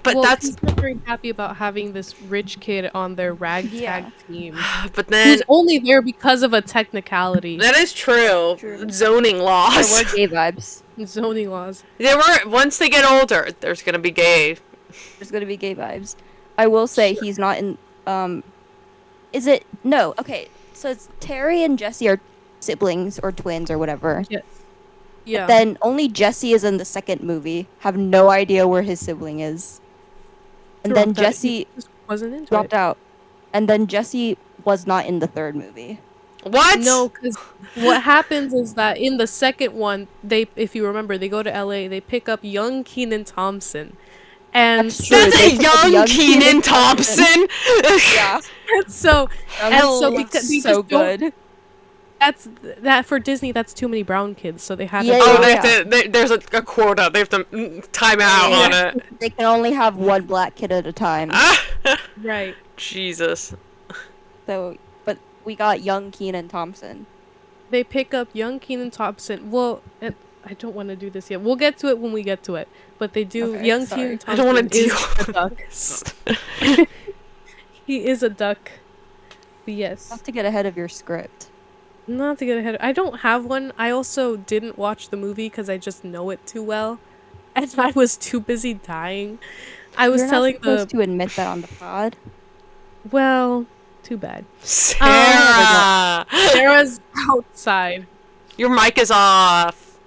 But Well, that's he's not very happy about having this rich kid on their ragtag Yeah. team. but then Who's only there because of a technicality. that is true. True. Zoning There laws. were gay vibes. Zoning laws. There were once they get older, there's gonna be gay. There's gonna be gay vibes. I will say he's not in. Is it no? Okay, so it's Terry and Jesse are siblings or twins or whatever. Yes. Yeah. Then only Jesse is in the second movie. Have no idea where his sibling is. And then Dropped out. Jesse He just wasn't into dropped it. out. And then Jesse was not in the third movie. What? No, because what happens is that in the second one, if you remember, they go to LA. They pick up young Kenan Thompson, and That's true. That's They a picked up young young Kenan Kenan Thompson. Yeah, so that was so because they so just don't- good. that's that for Disney. That's too many brown kids, so they have Yeah, to. Oh, yeah. they have to, there's a quota. They have to time out Yeah. on it. They can only have one black kid at a time. Right. Jesus. So, but we got young Kenan Thompson. They pick up young Kenan Thompson. Well, I don't want to do this yet. We'll get to it when we get to it. But they do. Okay, Young sorry. Kenan I don't Thompson want to deal is a with duck. this. He is a duck. But yes. Not to get ahead of your script. Not to get ahead. I don't have one. I also didn't watch the movie because I just know it too well, and I was too busy dying. I was You're telling not supposed to admit that on the pod. well, too bad. Sarah! Sarah's outside. Your mic is off.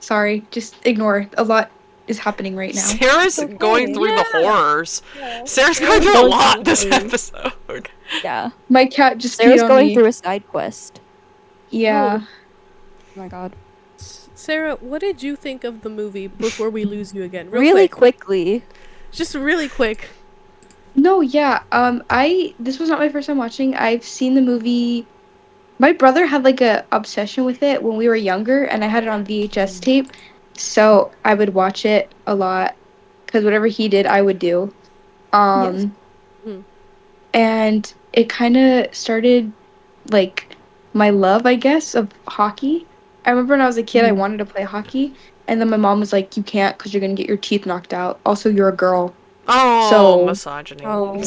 Sorry, just ignore. A lot is happening right now. Sarah's okay. going through the Yeah. horrors. Yeah. Sarah's going through a going lot through this the horrors. episode. Yeah. My cat just Sarah's peed on going me. through a side quest. Yeah. Oh my god. Sarah, what did you think of the movie before we lose you again? Really quick. quickly. Just really quick. No, yeah. This was not my first time watching. I've seen the movie. My brother had like a obsession with it when we were younger, and I had it on VHS tape, so I would watch it a lot because whatever he did, I would do. Yes. Mhm. And it kind of started like my love, I guess, of hockey. I remember when I was a kid, I wanted to play hockey, and then my mom was like, "You can't because you're gonna get your teeth knocked out. Also, you're a girl." Oh, So- misogyny. Oh.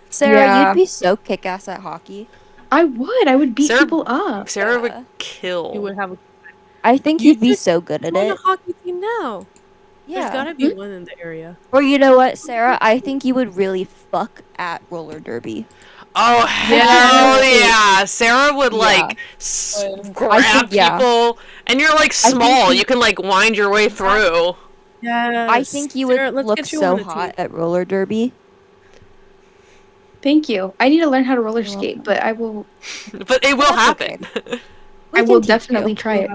Sarah, Yeah. you'd be so kick-ass at hockey. I would. I would beat Sarah- people up. Sarah Yeah. would kill. You would have a I think You you'd be should so good at on a it. hockey team now. Yeah. There's gotta be one in the area. Or you know what, Sarah? I think you would really fuck at roller derby. Oh, hell yeah. Sarah would, Yeah. like, grab yeah. people. And you're, like, think small. you- You can, like, wind your way through. Yeah. I think you would Sarah, let's look get you so on the hot team. at roller derby. Thank you. I need to learn how to roller skate, but I will. But it will That's happen. We I can will teach definitely you. try it.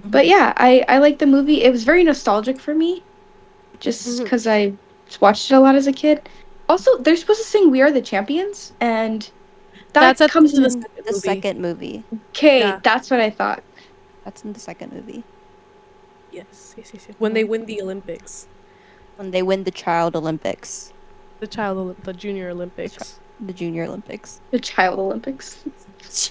But yeah, I like the movie. It was very nostalgic for me, just Mhm. because I watched it a lot as a kid. Also, they're supposed to sing "We Are the Champions," and that That's at comes the in. second The movie. second movie. Okay, Yeah. that's what I thought. That's in the second movie. Yes. When they win the Olympics, When they win the Child Olympics. the Junior Olympics, The Junior Olympics. The Child Olympics.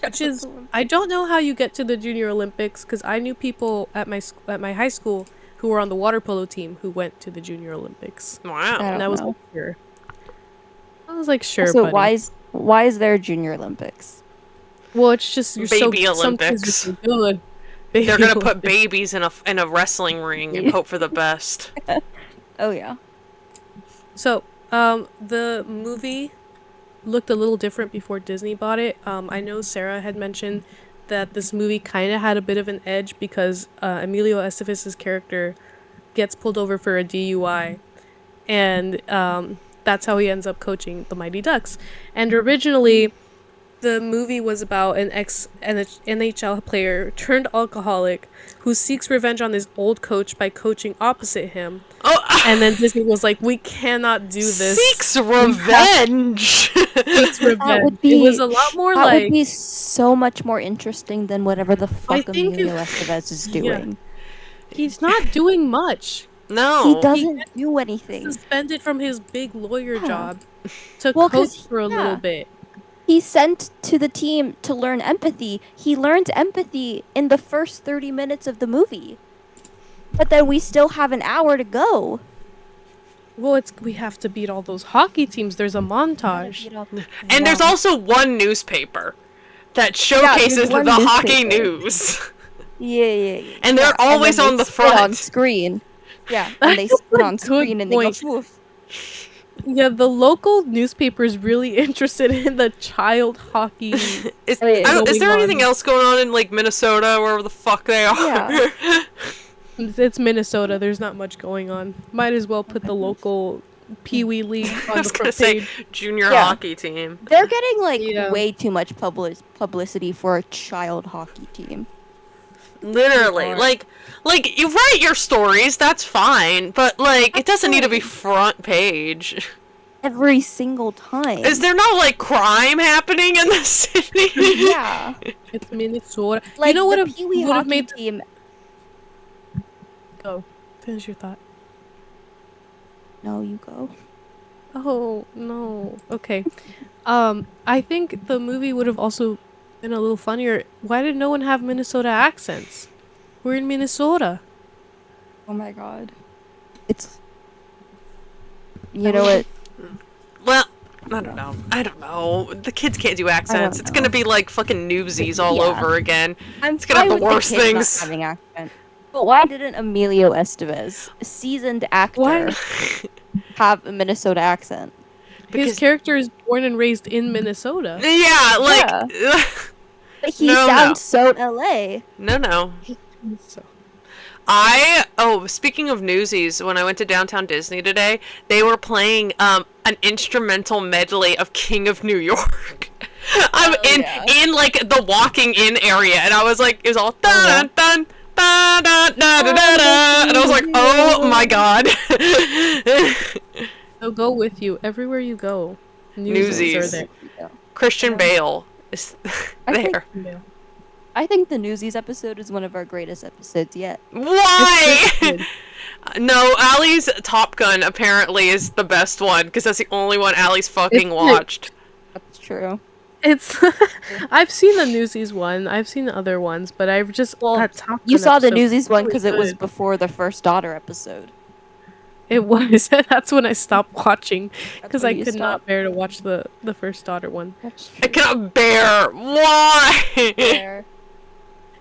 which is I don't know how you get to the Junior Olympics because I knew people at my high school who were on the water polo team who went to the Junior Olympics, I Wow. don't and I was know. like, sure. I was like, sure, So buddy. why is there Junior Olympics? Well, it's just you're Baby so some kids Olympics. are so good. Baby They're gonna put Olympics. babies in a wrestling ring and hope for the best. Oh yeah. So, the movie looked a little different before Disney bought it. I know Sarah had mentioned that this movie kind of had a bit of an edge because Emilio Estevez's character gets pulled over for a DUI, and that's how he ends up coaching the Mighty Ducks. And originally, the movie was about an ex-NHL player turned alcoholic who seeks revenge on his old coach by coaching opposite him. Oh, And then Disney was like, "We cannot do this." seeks revenge. Seeks That revenge. would It be was a lot more that would like be so much more interesting than whatever the fuck think Emilio Estevez is yeah. doing. he's not doing much. No. He doesn't do anything. Suspended from his big lawyer Yeah. job to Well, 'cause coach for a little bit. He's sent to the team to learn empathy. He learns empathy in the first 30 minutes of the movie. But then we still have an hour to go. Well, we have to beat all those hockey teams. There's a montage. And there's also one newspaper that showcases one the hockey newspaper. news. Yeah. And they're always then on they the spit on front. screen. Yeah, and they That's spit a on good screen and they point. go, "Woof." Yeah, the local newspaper is really interested in the child hockey. Is going there anything on. else going on in like Minnesota, wherever the fuck they are? Yeah. It's Minnesota. There's not much going on. Might as well put the local Pee Wee League I on was the gonna front say page. junior Yeah. hockey team. They're getting like Yeah. way too much publicity for a child hockey team. Literally, They are. like you write your stories, that's fine, but like it doesn't need to be front page. Every single time. Is there no like crime happening in the city? Yeah. It's Minnesota. Like you know what? the Pee Wee Would have hockey made team. go. Finish your thought. No, you go. Oh no. Okay. I think the movie would have also been a little funnier. Why did no one have Minnesota accents? We're in Minnesota. Oh my god. It's. You know what? Well, I don't know. The kids can't do accents. It's gonna know. be like fucking Newsies all Yeah. over again. I'm It's gonna have fine the with worst kids not things. having accent. But why didn't Emilio Estevez, a seasoned actor, Why? have a Minnesota accent? His Because- character is born and raised in Minnesota. Yeah, like But he No, sounds so LA. no. So. Speaking of Newsies, when I went to Downtown Disney today, they were playing an instrumental medley of King of New York. I'm in like the walking in area, and I was like, it was all dun dun dun dun dun dun dun, and I was like, oh my god. They'll go with you everywhere you go. Newsies. Are there. Christian Bale is I think- there. Yeah. I think the Newsies episode is one of our greatest episodes yet. Why? It's good. No, Allie's Top Gun apparently is the best one because that's the only one Allie's fucking It's- watched. That's true. It's. I've seen the Newsies one. I've seen the other ones, but I've just. Well, that Top You Gun saw the episode Newsies one really because it was good. before the First Daughter episode. It was. That's when I stopped watching because I when you could not stopped. bear to watch the first daughter one. That's I cannot bear. Why? fair.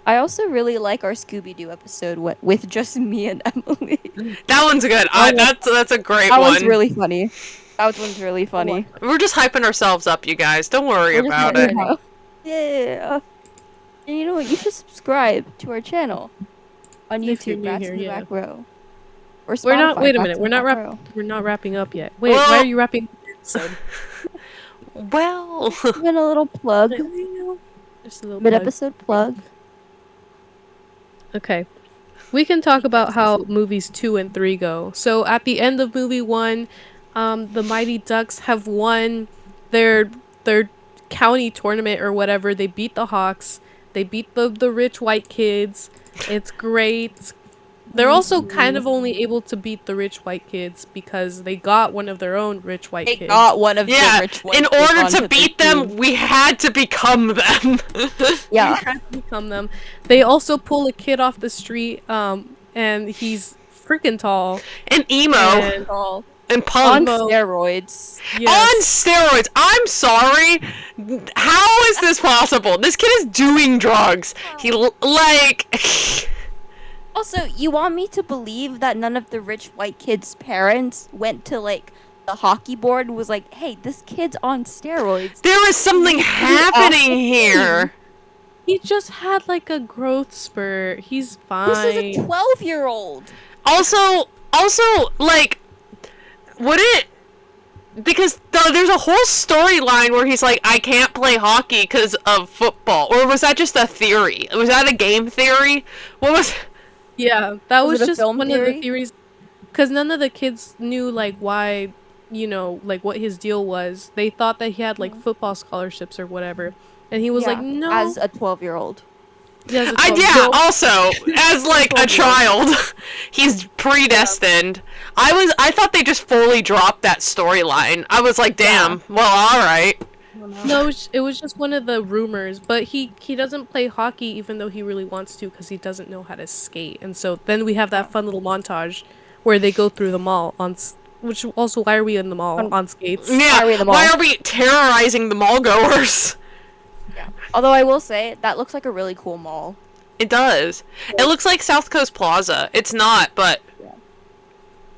I also really like our Scooby-Doo episode with just me and Emily. That one's good. That's a great That one. one's really funny. That one's really funny. We're just hyping ourselves up, you guys. Don't worry We're just about letting it. you know. Yeah. And you know what? You should subscribe to our channel on If you're YouTube, new Brats here, in the yeah. Back Row. Or We're not. Spotify, Wait a Brats minute. in We're the not Back wrap. Row. We're not wrapping up yet. Wait. Well- Why are you wrapping? So Well, Even a little plug. just a little plug. Mid-episode plug. Okay. We can talk about how movies 2 and 3 go. So at the end of movie 1, the Mighty Ducks have won their county tournament or whatever. They beat the Hawks. They beat the rich white kids. It's great. They're also kind of only able to beat the rich white kids because they got one of their own rich white They kids. got one of yeah. the rich white In kids order onto to their beat team. them, we had to become them. Yeah. Trying to become them. They also pull a kid off the street, and he's freaking tall. And emo And, and On punk Emo. steroids. on yes. steroids. I'm sorry. How is this possible? This kid is doing drugs. Like. Also, you want me to believe that none of the rich white kids' parents went to, like, the hockey board was like, hey, this kid's on steroids. There is something happening here. He just had like a growth spurt. He's This is fine. a 12-year-old. Also, like, would it? Because there's a whole storyline where he's like, I can't play hockey because of football. Or was that just a theory? Was that a game theory? What was... Yeah, that Was was it a just film one of theory? the theories. Because none of the kids knew like why, like what his deal was. They thought that he had like football scholarships or whatever. And he was like, no. As a 12-year-old. He has a Yeah, 12-year-old. also, as like a child, he's predestined. I thought they just fully dropped that storyline. I was like, damn, well, alright. No, it was just one of the rumors. But he doesn't play hockey even though he really wants to because he doesn't know how to skate. And so then we have that fun little montage where they go through the mall which also, why are we in the mall on skates? Yeah, Are we in the mall? why are we terrorizing the mall goers? Although I will say, that looks like a really cool mall. It does. It looks like South Coast Plaza. It's not, but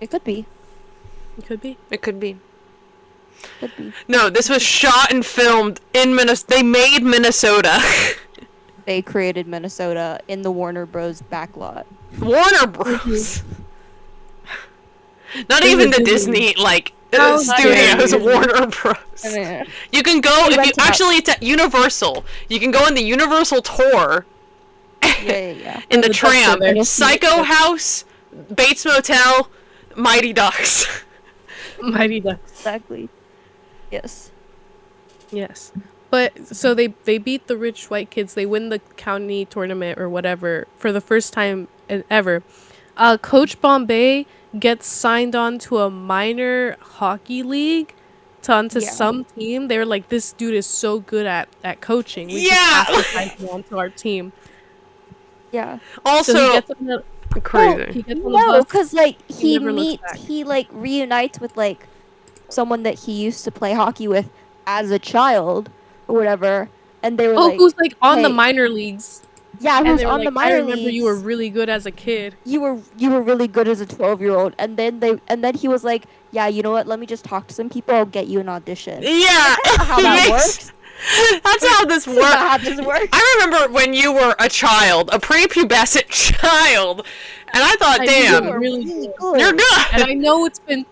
It could be. It could be. it could be. Could be. No, this was shot and filmed in Minnesota. They made Minnesota. They created Minnesota in the Warner Bros. Backlot. Warner Bros. Not even the Disney, like, How studios, dare you. Warner Bros. Yeah. You can go, if you, rented out- actually, it's at Universal. You can go on the Universal tour Yeah. in the the ducks tram. are there. Psycho House, Bates Motel, Mighty Ducks. Mighty Ducks. Exactly. Yes. Yes. But so they beat the rich white kids. They win the county tournament or whatever for the first time ever. Coach Bombay gets signed on to a minor hockey league onto Yeah. some team. They were like, this dude is so good at coaching. We Yeah. just have to sign him onto our team. Yeah. Also, So he gets on the, crazy. he gets on the No, bus. because like He never looks back. he like reunites with like someone that he used to play hockey with as a child or whatever, and they were Oh, like, who's like on the hey, minor leagues. yeah, And who's they were on like, the minor I remember leagues. you were really good as a kid. You were really good as a 12-year-old, and then he was like, yeah, you know what? Let me just talk to some people. I'll get you an audition. Yeah, That's not how that it works. That's how this That's not works. how this works. I remember when you were a child, a prepubescent child, and I thought, I damn, knew you were really good. you're good. And I know it's been,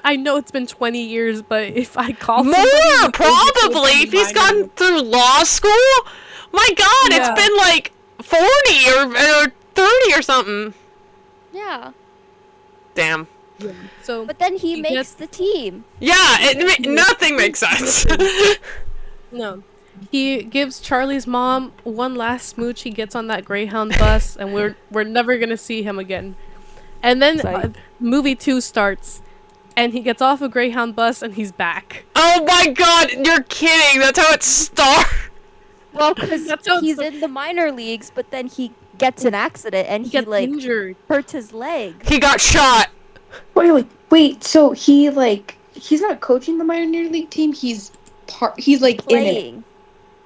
I know it's been 20 years, but if I call More, somebody who probably, thinks if he's it's minor- gone through law school. My God, Yeah. it's been like 40 or 30 or something. Yeah, Damn. So, but then he He makes gets- the team. Yeah, nothing makes sense. no. He gives Charlie's mom one last smooch. He gets on that Greyhound bus, and we're never gonna see him again. And then Exciting. movie 2 starts, and he gets off a Greyhound bus, and he's back. Oh my God, you're kidding. That's how it starts. Well, because That's how it's he's so- in the minor leagues, but then he gets an accident and He he gets like injured. hurts his leg. He got shot. Wait. So he's not coaching the minor league team. He's like in it. Playing.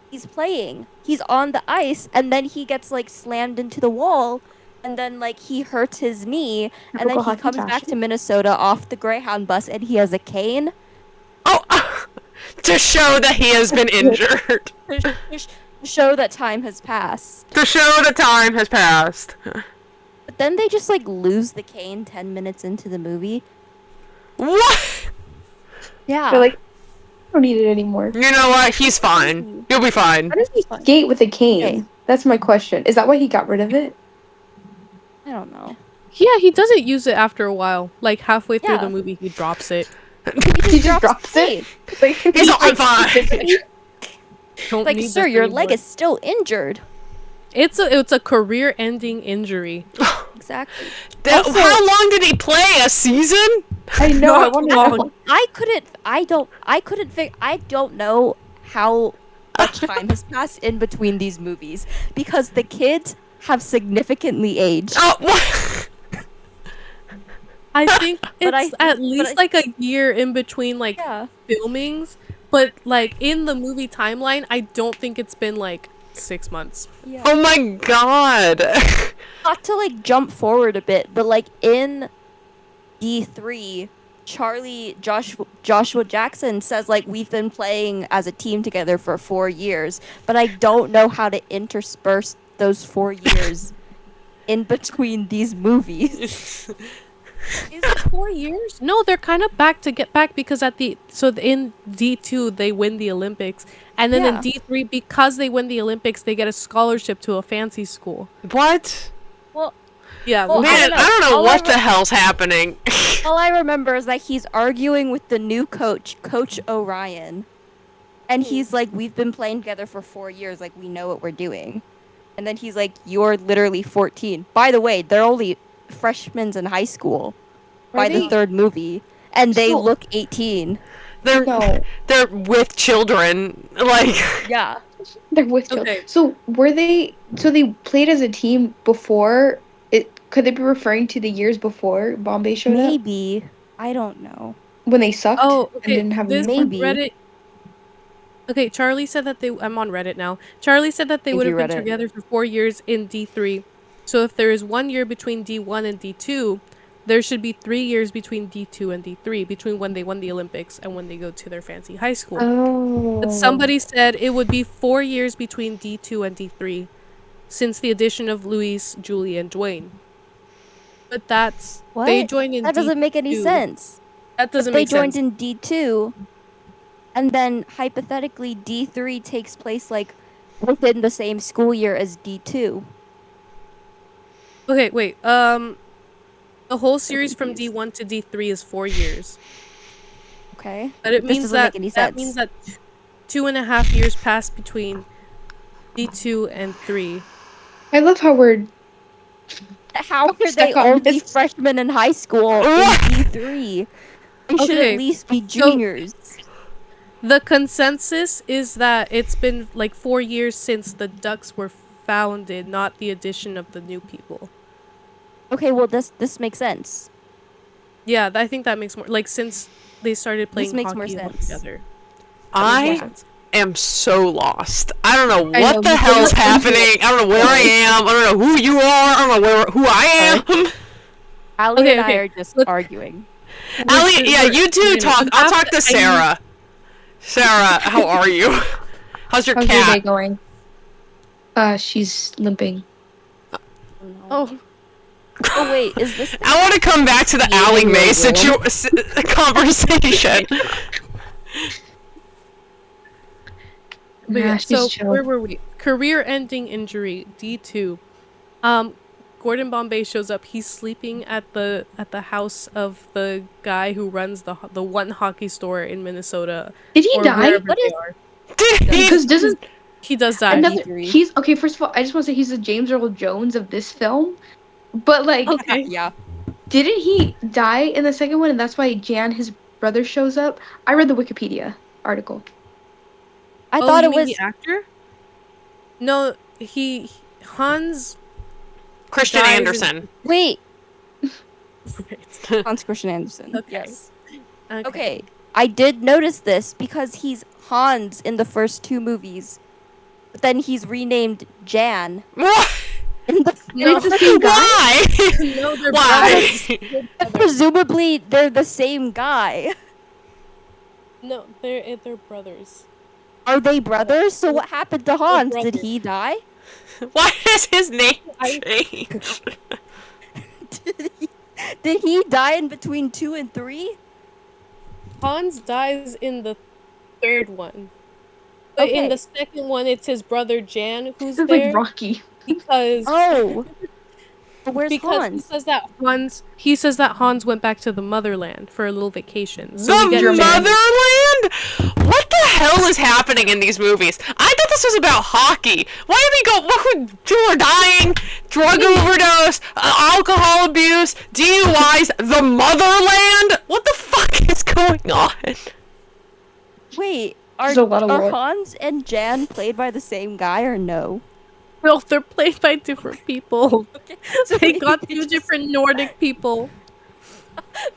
He's playing. He's on the ice, and then he gets like slammed into the wall, and then like he hurts his knee, and then he comes back to Minnesota off the Greyhound bus, and he has a cane. Oh, to show that he has been injured. To show that time has passed. To show the time has passed. But then they just like lose the cane 10 minutes into the movie. What? Yeah. They're like, I don't need it anymore. You know what? He's fine. You'll be fine. How does he skate with a cane? Okay. That's my question. Is that why he got rid of it? I don't know. Yeah, he doesn't use it after a while. Like halfway through Yeah. the movie, he drops it. He just drops it. Like, He's on fine. Don't Like, need sir, this your anymore. leg is still injured. It's a career-ending injury. Exactly. How long did he play? A season? I know. I want to long. know. I don't know how much time has passed in between these movies because the kids have significantly aged. Oh, what? I think But it's I- at least like a year in between like Yeah. filmings, but like in the movie timeline, I don't think it's been like 6 months. Yeah. Oh my God. Not to like jump forward a bit, but like in D3, Joshua Jackson says like we've been playing as a team together for 4 years, but I don't know how to intersperse those 4 years in between these movies. Is it 4 years? No, they're kind of back to get back because in D2 they win the Olympics, and then Yeah. in D3 because they win the Olympics they get a scholarship to a fancy school. What? Well, Yeah, Well, Man, I don't know what the hell's happening. all I remember is that he's arguing with the new coach, Coach Orion. And he's like, we've been playing together for 4 years, like we know what we're doing. And then he's like, you're literally 14. By the way, they're only freshmen in high school by the third movie, and they So- look 18. They're No. they're with children. Like, Yeah. They're with children. Okay. So were they? So they played as a team before it? Could they be referring to the years before Bombay showed up Maybe. I don't know. when they sucked Oh, and okay. didn't have This any? Maybe. Reddit. Okay, Charlie said that I'm on Reddit now. Charlie said that they Thank would you, have been Reddit. together for 4 years in D3. So if there is 1 year between D1 and D2, there should be 3 years between D2 and D3, between when they won the Olympics and when they go to their fancy high school. Oh. But somebody said it would be 4 years between D2 and D3, since the addition of Luis, Julie, and Dwayne. But that's What? they joined in. That doesn't make any D2. sense. That doesn't They make joined sense. in D2, and then hypothetically D3 takes place like within the same school year as D2. Okay, wait. The whole series from confused. D1 to D3 is 4 years. Okay. But it This means doesn't that make any that sense. means that 2.5 years pass between D2 and 3. I love how we're. How I'm could stuck they on all be this. freshmen in high school in D3? They should Okay, at least be so- juniors. The consensus is that it's been like 4 years since the Ducks were founded, not the addition of the new people. Okay, well this makes sense. Yeah, I think that makes more like since they started playing makes hockey more and all sense. together. That makes more I sense. am so lost. I don't know I what know, the me hell's too. happening. I don't know where I am. I don't know who you are. I don't know who I am. Allie Okay, and I okay. are just Let's- arguing. Allie, yeah, you two We're talk. gonna- I'll you talk have to to- Sarah. Sarah, how are you? How's your How's your day cat? going? She's limping. Oh, Oh wait, is this the I want to come back to the Yeah, Allie you May will. conversation. but Nah, yeah, she's so chill. where were we? Career-ending injury, D2. Gordon Bombay shows up. He's sleeping at the house of the guy who runs the one hockey store in Minnesota. Did he or die? wherever What they is- are. Because doesn't He does die. another? D3. He's okay. First of all, I just want to say he's the James Earl Jones of this film. But like, Okay. Yeah. didn't he die in the second one, and that's why Jan, his brother, shows up? I read the Wikipedia article. I Oh, thought you it mean was the actor? No, Hans. Christian Dies in- Anderson. wait, Right. Hans Christian Anderson. Okay. Yes. Okay. I did notice this because he's Hans in the first 2 movies. But then he's renamed Jan What? in the No. It's the same guy. Why? No, they're Why? brothers. But presumably they're the same guy. No, they're brothers. Are they brothers? So what happened to Hans? Did brothers. he die? Why is his name I- change? Did he die in between 2 and 3? Hans dies in the third one. But in Okay. the second one, it's his brother Jan who's It's there like Rocky. because Oh. But where's because Hans? he says that Hans went back to the motherland for a little vacation. So The we get motherland? What the hell is happening in these movies? I thought this was about hockey. Why do we go? People are dying, drug overdose, alcohol abuse, DUIs. The motherland? What the fuck is going on? Wait, There's a lot of are lore. Hans and Jan played by the same guy or no? No, they're played by different people. So They maybe got they 2 just- different Nordic people.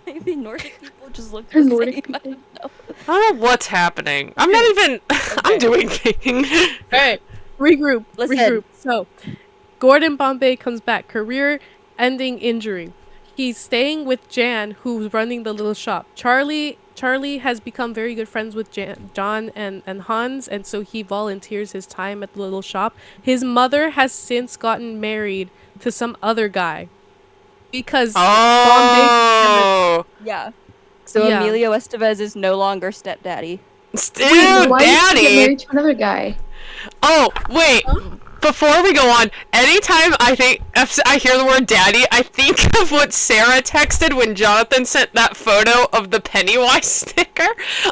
Maybe Nordic people just look They're the Nordic same. I people. don't know. I don't know what's happening. I'm not even. I'm doing things. Alright, regroup. Listen. Regroup. So, Gordon Bombay comes back. Career-ending injury. he's staying with Jan, who's running the little shop. Charlie has become very good friends with John and Hans, and so he volunteers his time at the little shop. His mother has since gotten married to some other guy because Bombay. Oh, Yeah. So Yeah. Emilio Estevez is no longer stepdaddy. dude, Wait, why did she get daddy. married to another guy? Oh, wait. Before we go on, anytime if I hear the word daddy, I think of what Sarah texted when Jonathan sent that photo of the Pennywise sticker.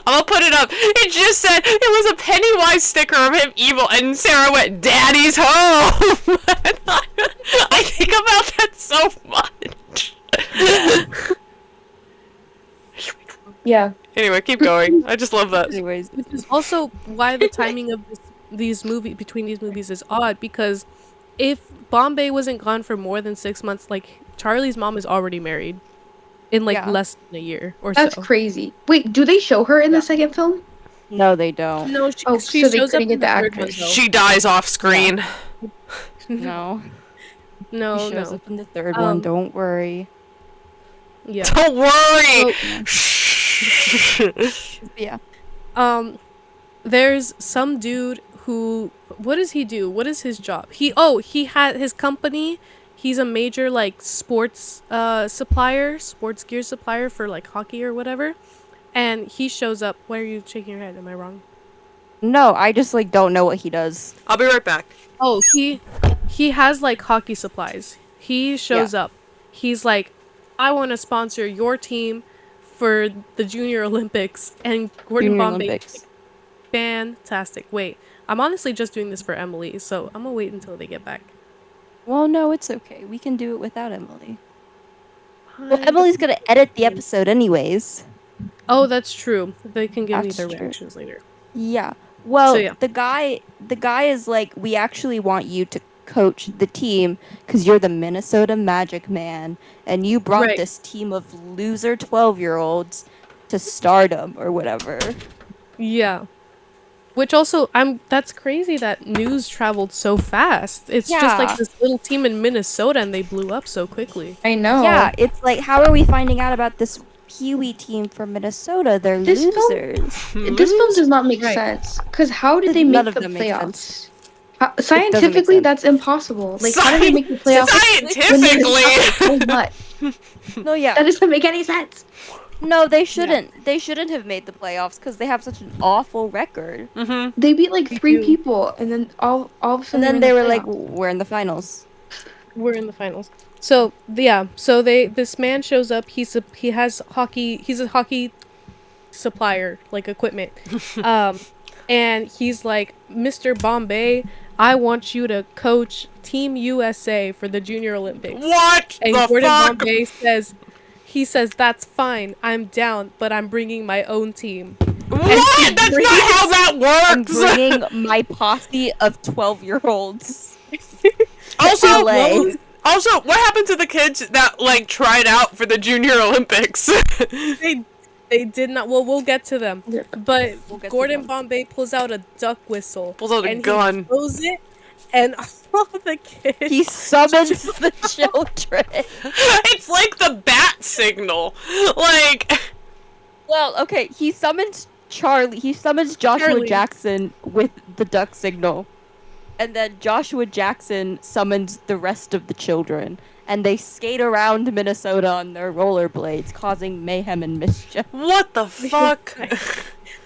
I'll put it up. It just said it was a Pennywise sticker of him evil, and Sarah went, "Daddy's home." I think about that so much. Yeah. Anyway, keep going. I just love that. Anyways, Which is also why the timing of these movies is odd, because if Bombay wasn't gone for more than 6 months, like Charlie's mom is already married in like Yeah. less than a year or That's so. crazy. Wait, do they show her in the second film? no, they don't. No, Oh, she so they shows up couldn't in get the the third one, actress. though. She dies off screen. No. No, He shows no. up in the third one. Um, Don't worry. Yeah. Don't worry. So, Shh. Yeah. there's some dude who, what does he do? What is his job? He had his company. He's a major like sports sports gear supplier for like hockey or whatever. And he shows up. Why are you shaking your head? Am I wrong? No, I just like don't know what he does. I'll be right back. Oh, he has like hockey supplies. He shows up. He's like, I want to sponsor your team for the Junior Olympics, and Gordon Junior Bombay. Olympics. Fantastic. Wait, I'm honestly just doing this for Emily, so I'm gonna wait until they get back. Well, no, it's okay. We can do it without Emily. Well, Emily's gonna edit the episode anyways. Oh, that's true. They can give me That's their true. reactions later. Yeah. Well, So, yeah. the guy is like, we actually want you to coach the team because you're the Minnesota Magic Man, and you brought Right. this team of loser 12-year-olds to stardom or whatever. Yeah. Which also, that's crazy that news traveled so fast. It's just like Yeah. this little team in Minnesota and they blew up so quickly. I know. Yeah, it's like, how are we finding out about this Pee-wee team from Minnesota? They're This film- losers. This film does not make Right. sense. Because how did they None make of the them make playoffs? make Scientifically, sense. that's impossible. Like, how did they make the playoffs? Scientifically. What? No, yeah. That doesn't make any sense. No, they shouldn't. They shouldn't have made the playoffs because they have such an awful record. Mm-hmm. They beat like 3 do. people, and then all of a sudden And then in they the were like, playoffs. we're in the finals. We're in the finals. So yeah, so this man shows up. He's a hockey supplier, like equipment. And he's like, Mr. Bombay, I want you to coach Team USA for the Junior Olympics. What And the Gordon fuck? Bombay says, that's fine. I'm down, but I'm bringing my own team. What? That's not how that I'm works. bringing my posse of 12-year-olds. Also, LA. also, what happened to the kids that like tried out for the Junior Olympics? They did not. Well, we'll get to them. Yeah. But We'll get to Gordon them. Bombay pulls out a duck whistle. Pulls out a and gun. He throws it, and all the kids. He summons the children. It's like the bat signal. Like, Well, okay, he summons Charlie. He summons Joshua Charlie. Jackson with the duck signal. And then Joshua Jackson summons the rest of the children. And they skate around Minnesota on their rollerblades, causing mayhem and mischief. what the fuck?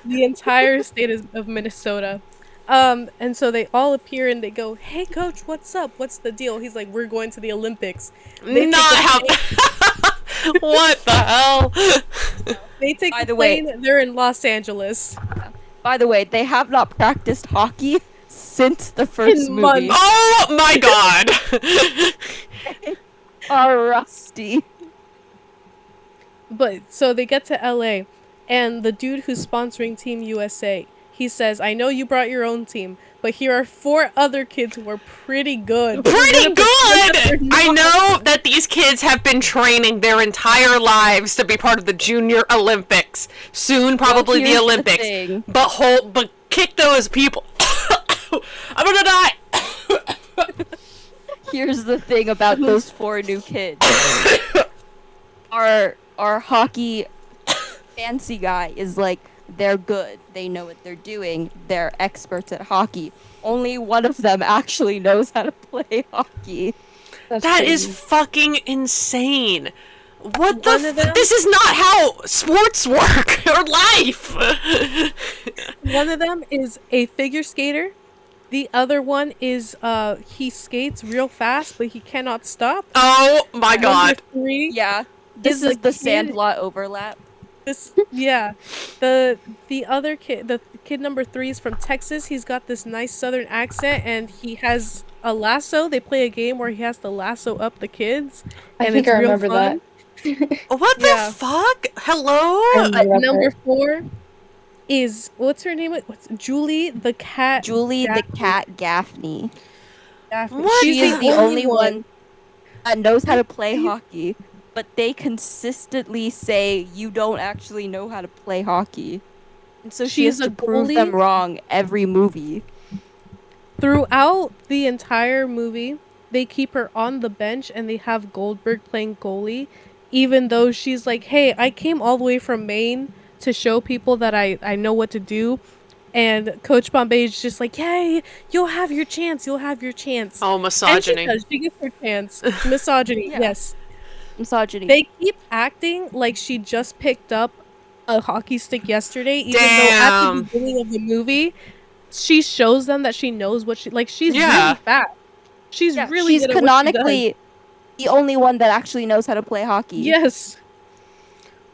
The entire state of Minnesota. And so they all appear and they go, "Hey, coach, what's up? What's the deal?" He's like, "We're going to the Olympics." They Not take a how. plane- What the hell? They take By the the way- plane. They're in Los Angeles. By the way, they have not practiced hockey since the first In movie. months. Oh my god! Are rusty. But so they get to LA, and the dude who's sponsoring Team USA, he says, "I know you brought your own team, but here are 4 other kids who are pretty good." But we're Pretty gonna pretend that good! they're I not." know that these kids have been training their entire lives to be part of the Junior Olympics. Soon, probably Well, the here's the Olympics. thing. But kick those people. I'm gonna die! Here's the thing about those 4 new kids. our hockey fancy guy is like, they're good. They know what they're doing. They're experts at hockey. Only one of them actually knows how to play hockey. That's That is crazy. fucking insane. What the One of them- This is not how sports work or life. One of them is a figure skater. The other one is he skates real fast, but he cannot stop. Oh my Number god. 3 Yeah, this is is a the kid- Sandlot overlap. the other kid, the kid number 3 is from Texas. He's got this nice southern accent, and he has a lasso. They play a game where he has to lasso up the kids, I and think it's I real remember fun. What the Yeah. fuck? Hello? I love Number it. 4 is what's her name? What's Julie the cat? Julie the Gaffney. cat Gaffney. Daphne. What? She's She is the only one that knows how to play hockey, but they consistently say you don't actually know how to play hockey. And so she She's has a to prove them goalie? wrong every movie. Throughout the entire movie, they keep her on the bench and they have Goldberg playing goalie, even though she's like, hey, I came all the way from Maine to show people that I know what to do. And Coach Bombay is just like, yay, you'll have your chance, you'll have your chance. Oh, And misogyny. she does, she gets her chance. Misogyny, Yeah. yes. Misogyny. They keep acting like she just picked up a hockey stick yesterday, even though at Damn. the beginning of the movie, she shows them that she knows what she's Yeah. really fast. She's Yeah, really she's good at what she does. canonically the only one that actually knows how to play hockey. Yes.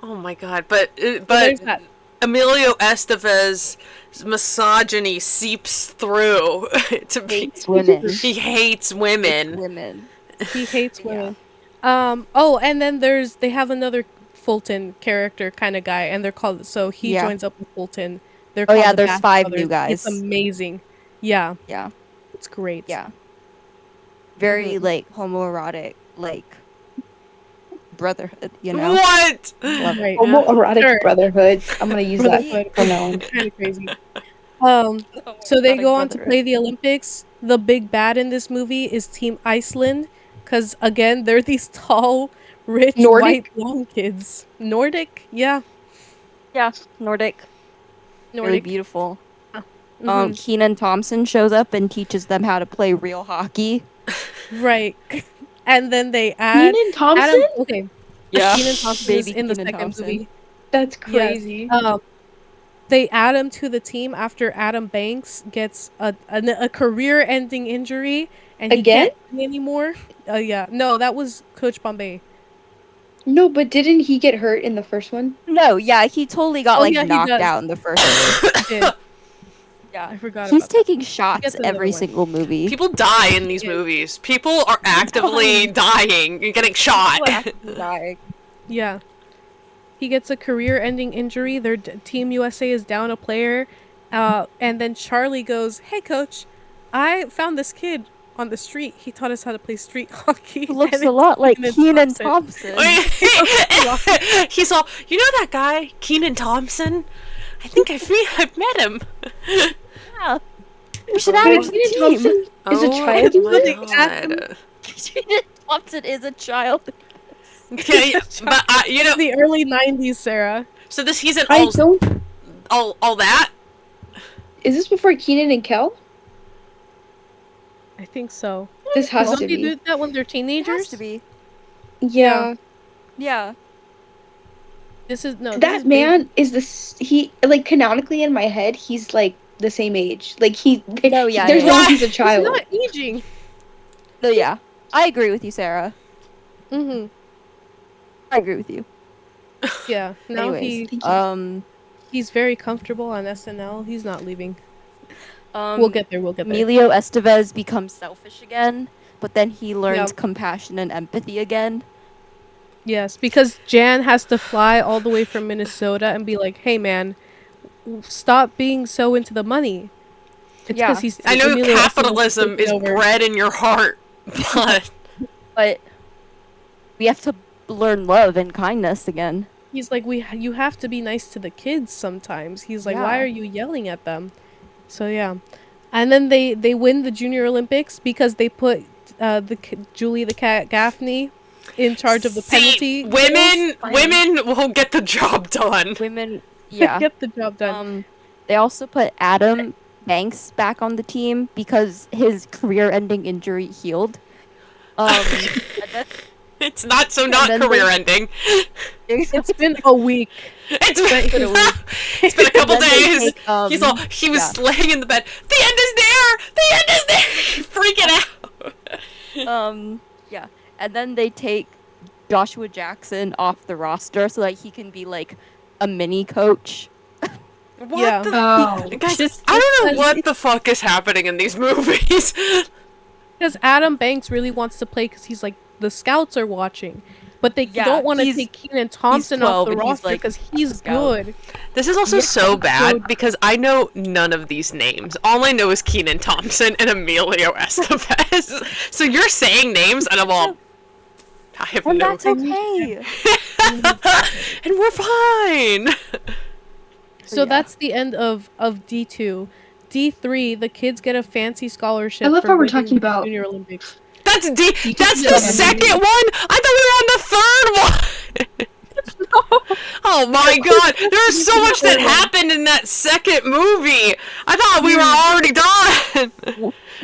Oh my god. But So there's that. Emilio Estevez misogyny seeps through to be Hates women. he hates women. Women. He hates Yeah. women. Oh, and then they have another Fulton character kind of guy, and they're called, so he Yeah. joins up with Fulton. They're Oh, called yeah, the there's Bath 5 Brothers. new guys. It's amazing. Yeah, Yeah. it's great. Yeah. Very Mhm. like homoerotic, like brotherhood, you know? What? Love it. Right. Homoerotic Sure. brotherhood. I'm gonna use that Brotherhood. pronoun. Kind of crazy. So they go on to play the Olympics. The big bad in this movie is Team Iceland, because again, they're these tall, rich, Nordic? white, blonde kids. Nordic, yeah, Yeah, Nordic. Really Nordic. beautiful. Mhm. Keenan Thompson shows up and teaches them how to play real hockey. Right. And then they add Kenan Thompson? Adam. Okay, Yeah. Keenan Thompson is Baby in the Kenan second Thompson. movie. That's Yes. crazy. They add him to the team after Adam Banks gets a career-ending injury and he Again? can't play anymore. Yeah, no, that was Coach Bombay. No, but didn't he get hurt in the first one? No, yeah, he totally got Oh, like yeah, he knocked does. out in the first one. He did. Yeah. I forgot He's about taking gets shots another every one. single movie. People die in these movies. People are actively dying and getting shot. that. Yeah. He gets a career-ending injury. Their Team USA is down a player. And then Charlie goes, hey, coach, I found this kid on the street. He taught us how to play street hockey. He looks And a lot like Kenan Keenan Thompson. Thompson. He's all, you know that guy, Keenan Thompson? I think I've met him. Yeah. We should Wait, add him to Kenan the team. Thompson is a child in my this? god. Keenan Thompson is a child. Okay, but you know, The early 90s, Sarah. so he's in I don't. all that. Is this before Keenan and Kel? I think so. This has Don't to they be. do that when they're It teenagers? has to be. Yeah. Yeah. This is no. This That is man is he like canonically in my head he's like the same age. Like he No, yeah, there's yeah, no yeah. way he's a He's child. not aging. No, yeah. I agree with you, Sarah. Mm-hmm. I agree with you. Yeah. Now Anyways, Thank you. he's very comfortable on SNL. He's not leaving. Um, We'll get there. We'll get there. Emilio Estevez becomes selfish again, but then he learns Yeah. compassion and empathy again. Yes, because Jan has to fly all the way from Minnesota and be like, "Hey, man, stop being so into the money." It's Yeah. because he's. I know Emilio Estevez capitalism taking is over. bred in your heart, but But we have to learn love and kindness again. He's like, you have to be nice to the kids sometimes. He's like, why Yeah. are you yelling at them? So yeah, and then they win the Junior Olympics because they put Julie the Cat Gaffney in charge of the penalty. See, women will get the job done. Women, yeah. Get the job done. They also put Adam Banks back on the team because his career-ending injury healed. And then, It's not career-ending. It's been a week. It's been a couple days. He was laying in the bed. The end is there. The end is there. Freaking out. Yeah. And then they take Joshua Jackson off the roster so that he can be like a mini coach. What Yeah. the guys? I don't know what the fuck is happening in these movies. Because Adam Banks really wants to play because he's like, the scouts are watching. But they don't want to take Kenan Thompson off the roster because he's good. This is also so bad because I know none of these names. All I know is Kenan Thompson and Emilio Estevez. So you're saying names and I'm all... I have And no... that's okay. And we're fine. So that's the end of D2. D3, the kids get a fancy scholarship. I love for how we're winning talking the about- Junior Olympics. That's the second one? I thought we were on the third one! Oh my god, there was so much that happened in that second movie! I thought we were already done!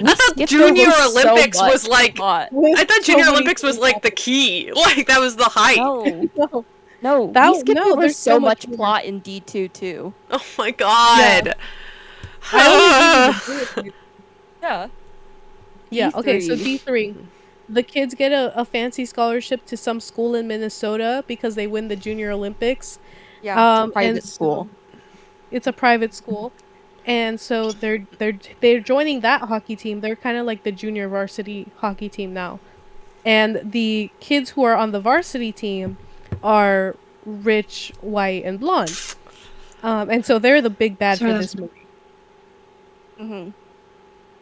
I thought Junior Olympics was like... I thought Junior Olympics was like the key. Like, that was the hype. No, we skipped over there's so much more. plot in D2 too. Oh my god. Yeah. Yeah, okay, so D3. D3. The kids get a fancy scholarship to some school in Minnesota because they win the Junior Olympics. Yeah, it's a private and school. It's a private school. And so they're joining that hockey team. They're kind of like the junior varsity hockey team now. And the kids who are on the varsity team are rich, white, and blonde. And so they're the big bad for this movie.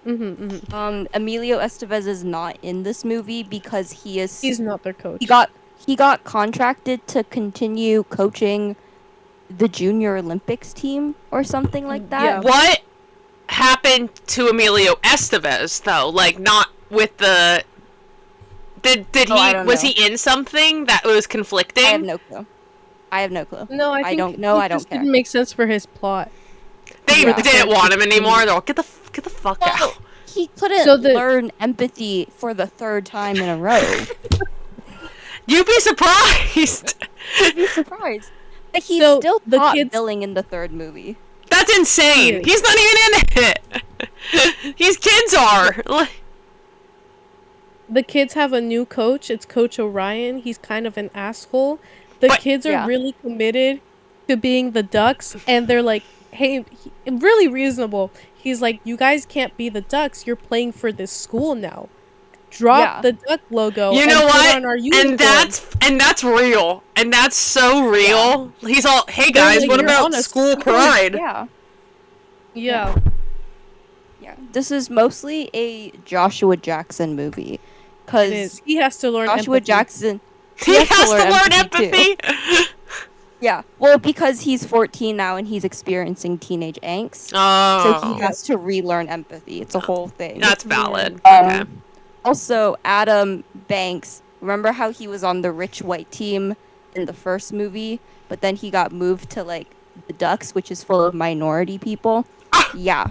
Emilio Estevez is not in this movie because he's not their coach. He got contracted to continue coaching the Junior Olympics team or something like that. Yeah. What happened to Emilio Estevez though? Like, not with the... Did he... Was he in something that was conflicting? I have no clue. No, I don't know. I don't just care. didn't make sense for his plot. They didn't want him anymore. They're like, get the fuck out. He couldn't learn empathy for the third time in a row. You'd be surprised. You'd be surprised. But he's So, still the taught kids- billing in the third movie. That's insane. He's not even in it. These kids are. The kids have a new coach. It's Coach Orion. He's kind of an asshole. The kids are really committed to being the Ducks, and they're like, hey, really reasonable. He's like, you guys can't be the Ducks. You're playing for this school now. Drop the Duck logo. You know and what? Put on our uniform. And that's real. And that's so real. Yeah. He's all, hey guys, like, what about honest. school pride? Yeah. This is mostly a Joshua Jackson movie. Because he has to learn Joshua empathy. Jackson. He has to learn empathy. Yeah, well, because he's 14 now and he's experiencing teenage angst. Oh. So he has to relearn empathy. It's a whole thing. That's valid. Okay. Also, Adam Banks, remember how he was on the rich white team in the first movie, but then he got moved to, like, the Ducks, which is full of minority people? Yeah.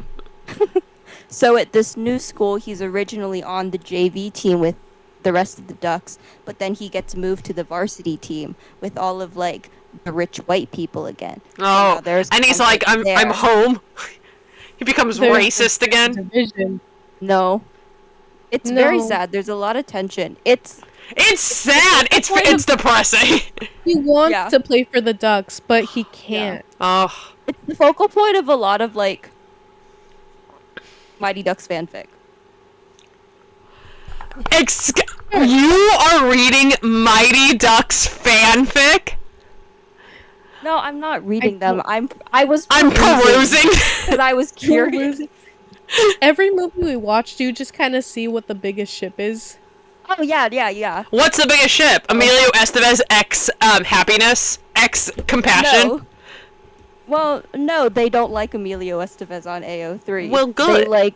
So at this new school, he's originally on the JV team with the rest of the Ducks, but then he gets moved to the varsity team with all of, like, the rich white people again. Oh, and he's like, I'm home. He becomes racist again. Division. No. It's very sad. There's a lot of tension. It's sad. It's depressing. He wants to play for the Ducks, but he can't. Oh. It's the focal point of a lot of, like, Mighty Ducks fanfic. You are reading Mighty Ducks fanfic? No, I'm not reading them. I'm perusing because I was curious. Every movie we watch, do you just kind of see what the biggest ship is? Oh yeah. What's the biggest ship? Emilio Estevez X Happiness X Compassion. No. Well, no, they don't like Emilio Estevez on AO3. Well, good. They like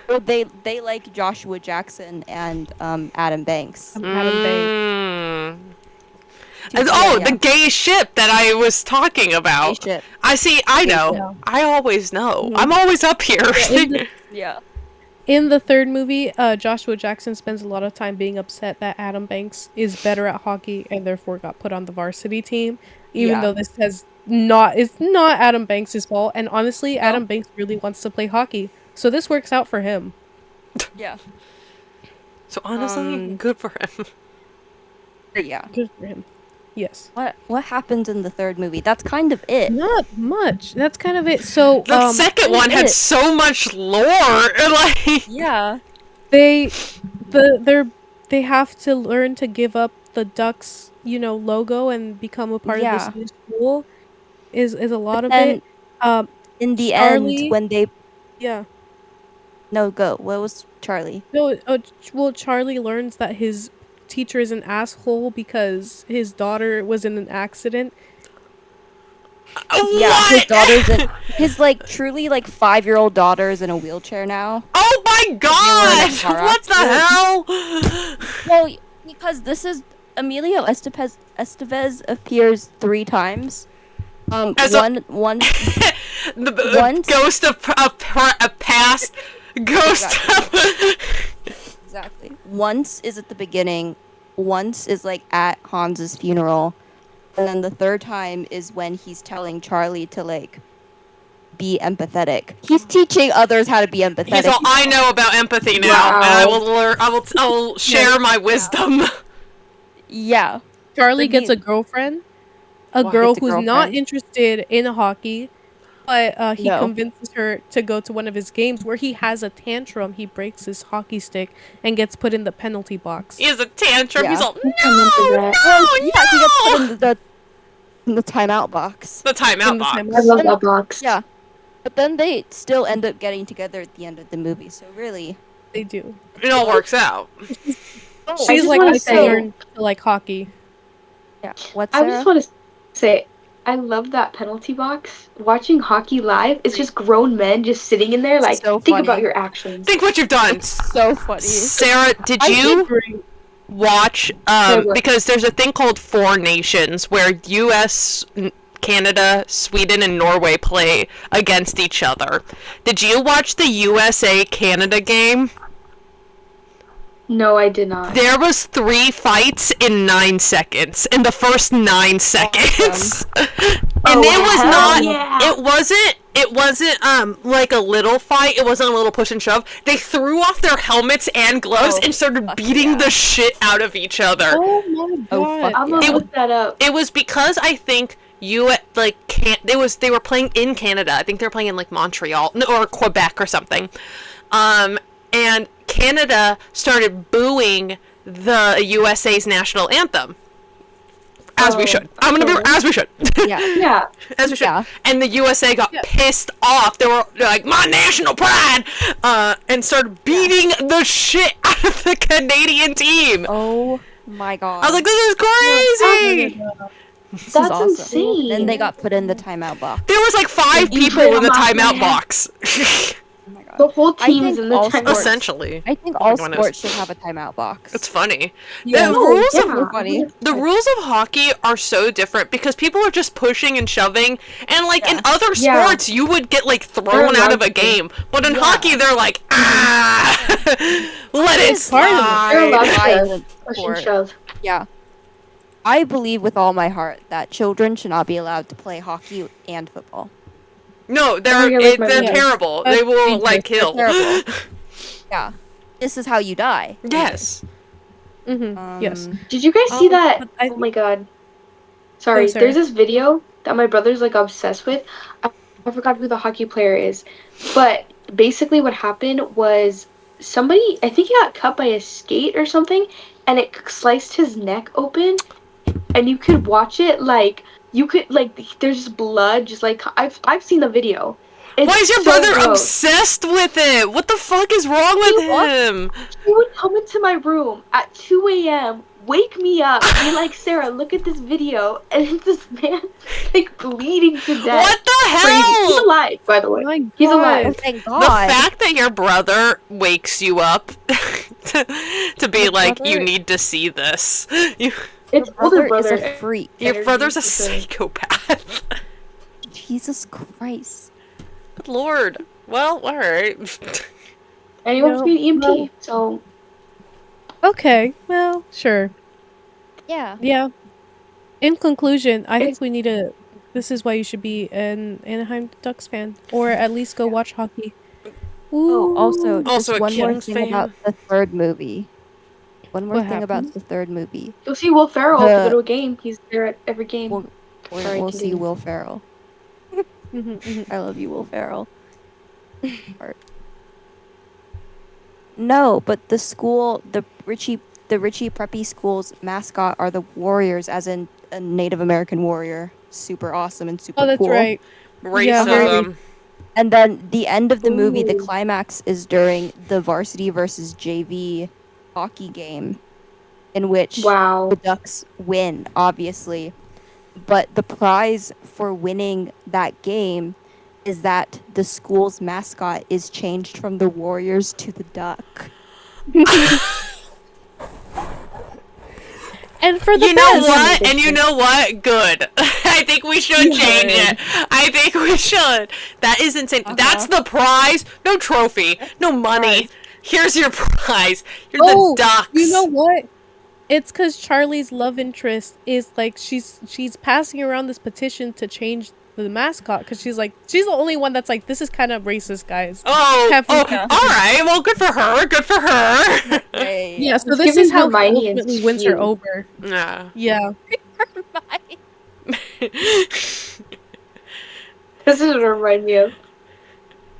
Well, they like Joshua Jackson and Adam Banks. Adam Banks. The gay ship that I was talking about. Gay ship. I Gay know. ship. I always know. Mhm. I'm always up here. Yeah. In the third movie, Joshua Jackson spends a lot of time being upset that Adam Banks is better at hockey and therefore got put on the varsity team, even though this it's not Adam Banks' fault. And honestly, Adam Banks really wants to play hockey, so this works out for him. Yeah. So honestly, good for him. Yeah. Good for him. Yes. What happens in the third movie? That's kind of it. Not much. That's kind of it. So The second one had so much lore. Like Yeah. they have to learn to give up the Ducks, logo and become a part of this new school. Is a lot of it. In the Charlie, end, when they yeah. No, go. What was Charlie? No, well, Charlie learns that his teacher is an asshole because his daughter was in an accident. Yeah, his daughter's his truly 5-year-old daughter is in a wheelchair now. Oh my god! What the hell? Well, because this is Emilio Estevez appears 3 times. As once ghost of a past ghost. Exactly. Once is at the beginning. Once is at Hans's funeral. And then the third time is when he's telling Charlie to be empathetic. He's teaching others how to be empathetic. He's all, I know about empathy now, and I will learn. I will share my wisdom. Yeah. Charlie gets a girlfriend, a girl who's not interested in hockey, but he convinces her to go to one of his games where he has a tantrum. He breaks his hockey stick and gets put in the penalty box. He has a tantrum. Yeah. He's all, he gets put in the timeout box. The timeout box. I love that box. Yeah. But then they still end up getting together at the end of the movie, so really... They do. It all works out. She's I learned to like hockey. Yeah. What's I just want to say, I love that penalty box. Watching hockey live, it's just grown men just sitting in there think about your actions. Think what you've done. It's so funny. Sarah, did you watch, because there's a thing called Four Nations where US, Canada, Sweden, and Norway play against each other. Did you watch the USA-Canada game? No, I did not. There was 3 fights in 9 seconds. In the first 9 seconds. And it was not. Yeah. It wasn't like a little fight. It wasn't a little push and shove. They threw off their helmets and gloves and started beating the shit out of each other. Oh my god! I'm gonna look that up. It was because I think they were playing in Canada. I think they were playing in Montreal or Quebec or something. And Canada started booing the USA's national anthem. As we should. I'm gonna be as we should. Yeah. As we should. Yeah. And the USA got pissed off. They're like, my national pride, and started beating the shit out of the Canadian team. Oh my god! I was like, this is crazy. That's awesome. Insane. Then they got put in the timeout box. There was 5 people in the timeout box. Oh my god. The whole team's in the timeout. Essentially. I think all sports should have a timeout box. It's funny. Yeah. The rules of hockey are so different because people are just pushing and shoving, and in other sports you would get thrown out of a game, but in hockey they're like, let it slide. They're allowed to push and shove. Yeah. I believe with all my heart that children should not be allowed to play hockey and football. No, they're terrible. They will kill. Yeah. This is how you die. Yes. Yes. Did you guys see that? Oh my god. Sorry, there's this video that my brother's obsessed with. I forgot who the hockey player is. But basically what happened was somebody, I think he got cut by a skate or something, and it sliced his neck open. And you could watch it there's just blood, just I've seen the video. Why is your so brother gross. obsessed with it? What the fuck is wrong with him? He would come into my room at 2 a.m., wake me up, be like, Sarah, look at this video, and it's this man like bleeding to death. What the Crazy. He's hell? alive, by the way. My He's God. alive. Oh, thank The God. fact that your brother wakes you up to be Your like, you brother- need to see this. Your It's brother older brother. is a freak. Your brother's a for sure. psychopath. Jesus Christ. Good lord. Well, alright. And he wants to be an EMT, well- so Okay, well, sure. Yeah. Yeah. In conclusion, I think It's- we need to. This is why you should be an Anaheim Ducks fan, or at least go watch hockey. Oh, also, Ooh. Also just a one more Kings thing fan. about the third movie. One more What thing about happens? the third movie. you'll see Will Ferrell if you The- go to a game. He's there at every game. We'll, Sorry, we'll see continue. Will Ferrell. Mhm, mhm. I love you, Will Ferrell. Art. No, but the school, the Richie Preppy school's mascot are the Warriors, as in a Native American warrior. Super awesome and super Oh, that's cool. right. Yeah, Racism. And then the end of the movie, the Ooh. climax is during the varsity versus JV hockey game, in which Wow. the Ducks win, obviously. But the prize for winning that game is that the school's mascot is changed from the Warriors to the Duck. And for the You know best. what? And you know what? Good. I think we should change it. I think we should. That is insane. That's the prize. No trophy. No money. Here's your prize. You're Oh, the Ducks. you know what? It's because Charlie's love interest is like she's passing around this petition to change the mascot because she's the only one that's like, this is kind of racist, guys. Oh, Have oh, fun. all right. Well, good for her. Good for her. Yeah, so It's this giving is how Hermione he and ultimately wins her Hugh. over. Yeah. Yeah. This is what it reminded me of.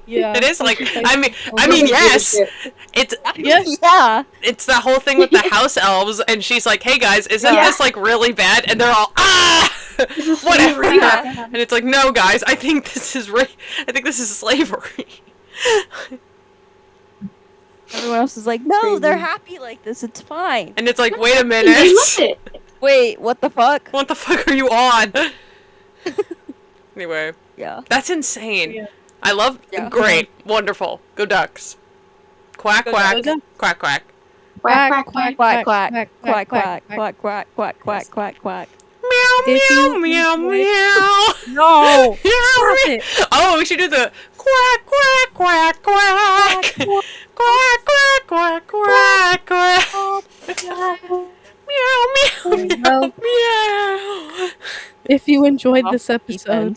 Yeah. It is So like. she's I mean, Really yes. good shit. It's yes. Yeah. it's that whole thing with the house elves, and she's like, "Hey guys, isn't Yeah. this like really bad?" And they're all, "Ah, This is whatever." slavery. Yeah. And it's like, "No, guys, I think this is I think this is slavery." Everyone else is like, no, they're Crazy. happy like this. It's fine. And it's like, wait a They minute, love it. Wait, what the fuck? what the fuck are you on? Anyway, Yeah. that's insane. Yeah. I love. Yeah. Great, wonderful. Go Ducks. Quack Go quack Ducks. quack quack. Quack, quack, quack. Quack, quack, quack, quack, quack, quack, quack, quack, quack, quack. Meow If meow you meow enjoyed- meow. No. Meow, Stop meow. it. Oh, we should do the quack quack quack quack quack quack quack quack quack. Meow meow There you meow go. meow. If you enjoyed Off this the episode,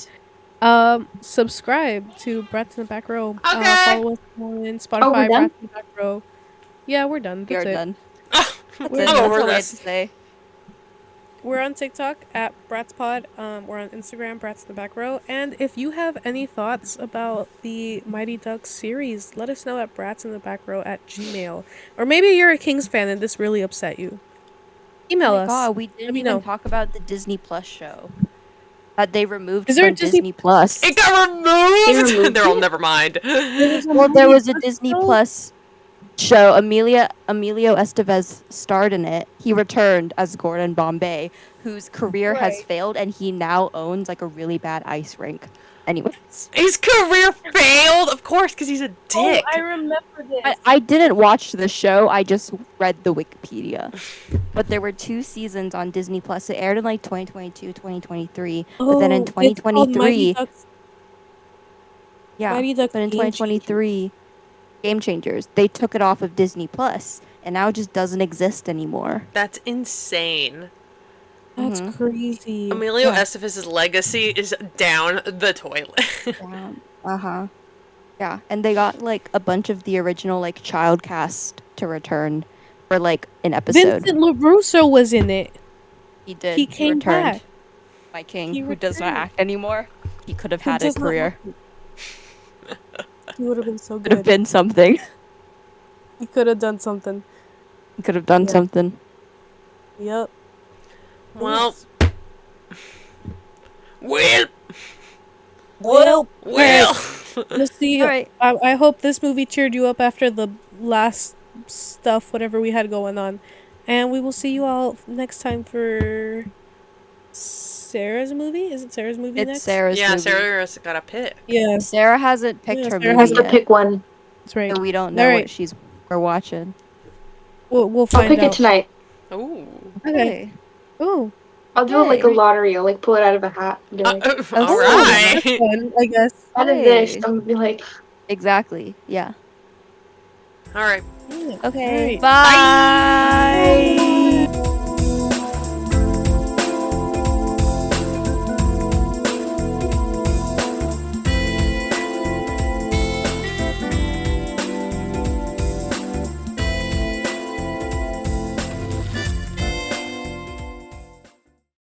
deep subscribe to Brats in the Back Row. Okay. Follow us on Spotify, we're done? Brats in the Back Row. Yeah, we're done. We are That's it. done. Oh, That's We're it. I'm That's over all I had this. to say. We're on TikTok at BratsPod. We're on Instagram, Brats in the Back Row. And if you have any thoughts about the Mighty Ducks series, let us know at bratsinthebackrow@gmail. Or maybe you're a Kings fan and this really upset you. Email Oh my us. God, we didn't me even know. talk about the Disney Plus show that they removed Is there a from Disney- Disney Plus. It got removed. removed They're all it? never mind. Well, there was a Disney Plus show. Emilio Estevez starred in it. He returned as Gordon Bombay, whose career has Right. failed, and he now owns like a really bad ice rink. Anyways, His career failed, of course, because he's a dick. I remember this. I didn't watch the show. I just read the Wikipedia. But there were 2 seasons on Disney Plus. It aired in like 2022, 2023. But then in it's called Mighty 2023, Ducks. yeah. Mighty Ducks But in Game 2023, Game Changers, they took it off of Disney Plus, and now it just doesn't exist anymore. That's insane. That's Mhm. crazy. Emilio Yeah. Estevez's legacy is down the toilet. Uh-huh. Yeah, and they got like a bunch of the original like child cast to return for like an episode. Vincent LaRusso was in it. He did. He came returned. back. My king, He who does not returned. act anymore. He could have He had a does not career. He would have been so Could have good. been something. He could have done something. He could have done Yeah. something. Yep. Well, well, Well, well. We'll see. All right. I hope this movie cheered you up after the last stuff, whatever we had going on. And we will see you all next time for Sarah's movie. Is it Sarah's movie It's next? Sarah's Yeah, movie. Sarah's got a pick. Yes, Sarah hasn't picked Yeah, her Sarah movie Has to yet, pick one. that's right. so we don't All know right, what we're watching. we'll I'll find pick it out. tonight. Ooh. Okay. Oh, I'll do it like a Okay. lottery. I'll like pull it out of a hat and be like, All that's right. fun. I guess. out of this, Hey. I'm gonna be like, Exactly. Yeah. All right. Yeah. Okay. All right. Bye.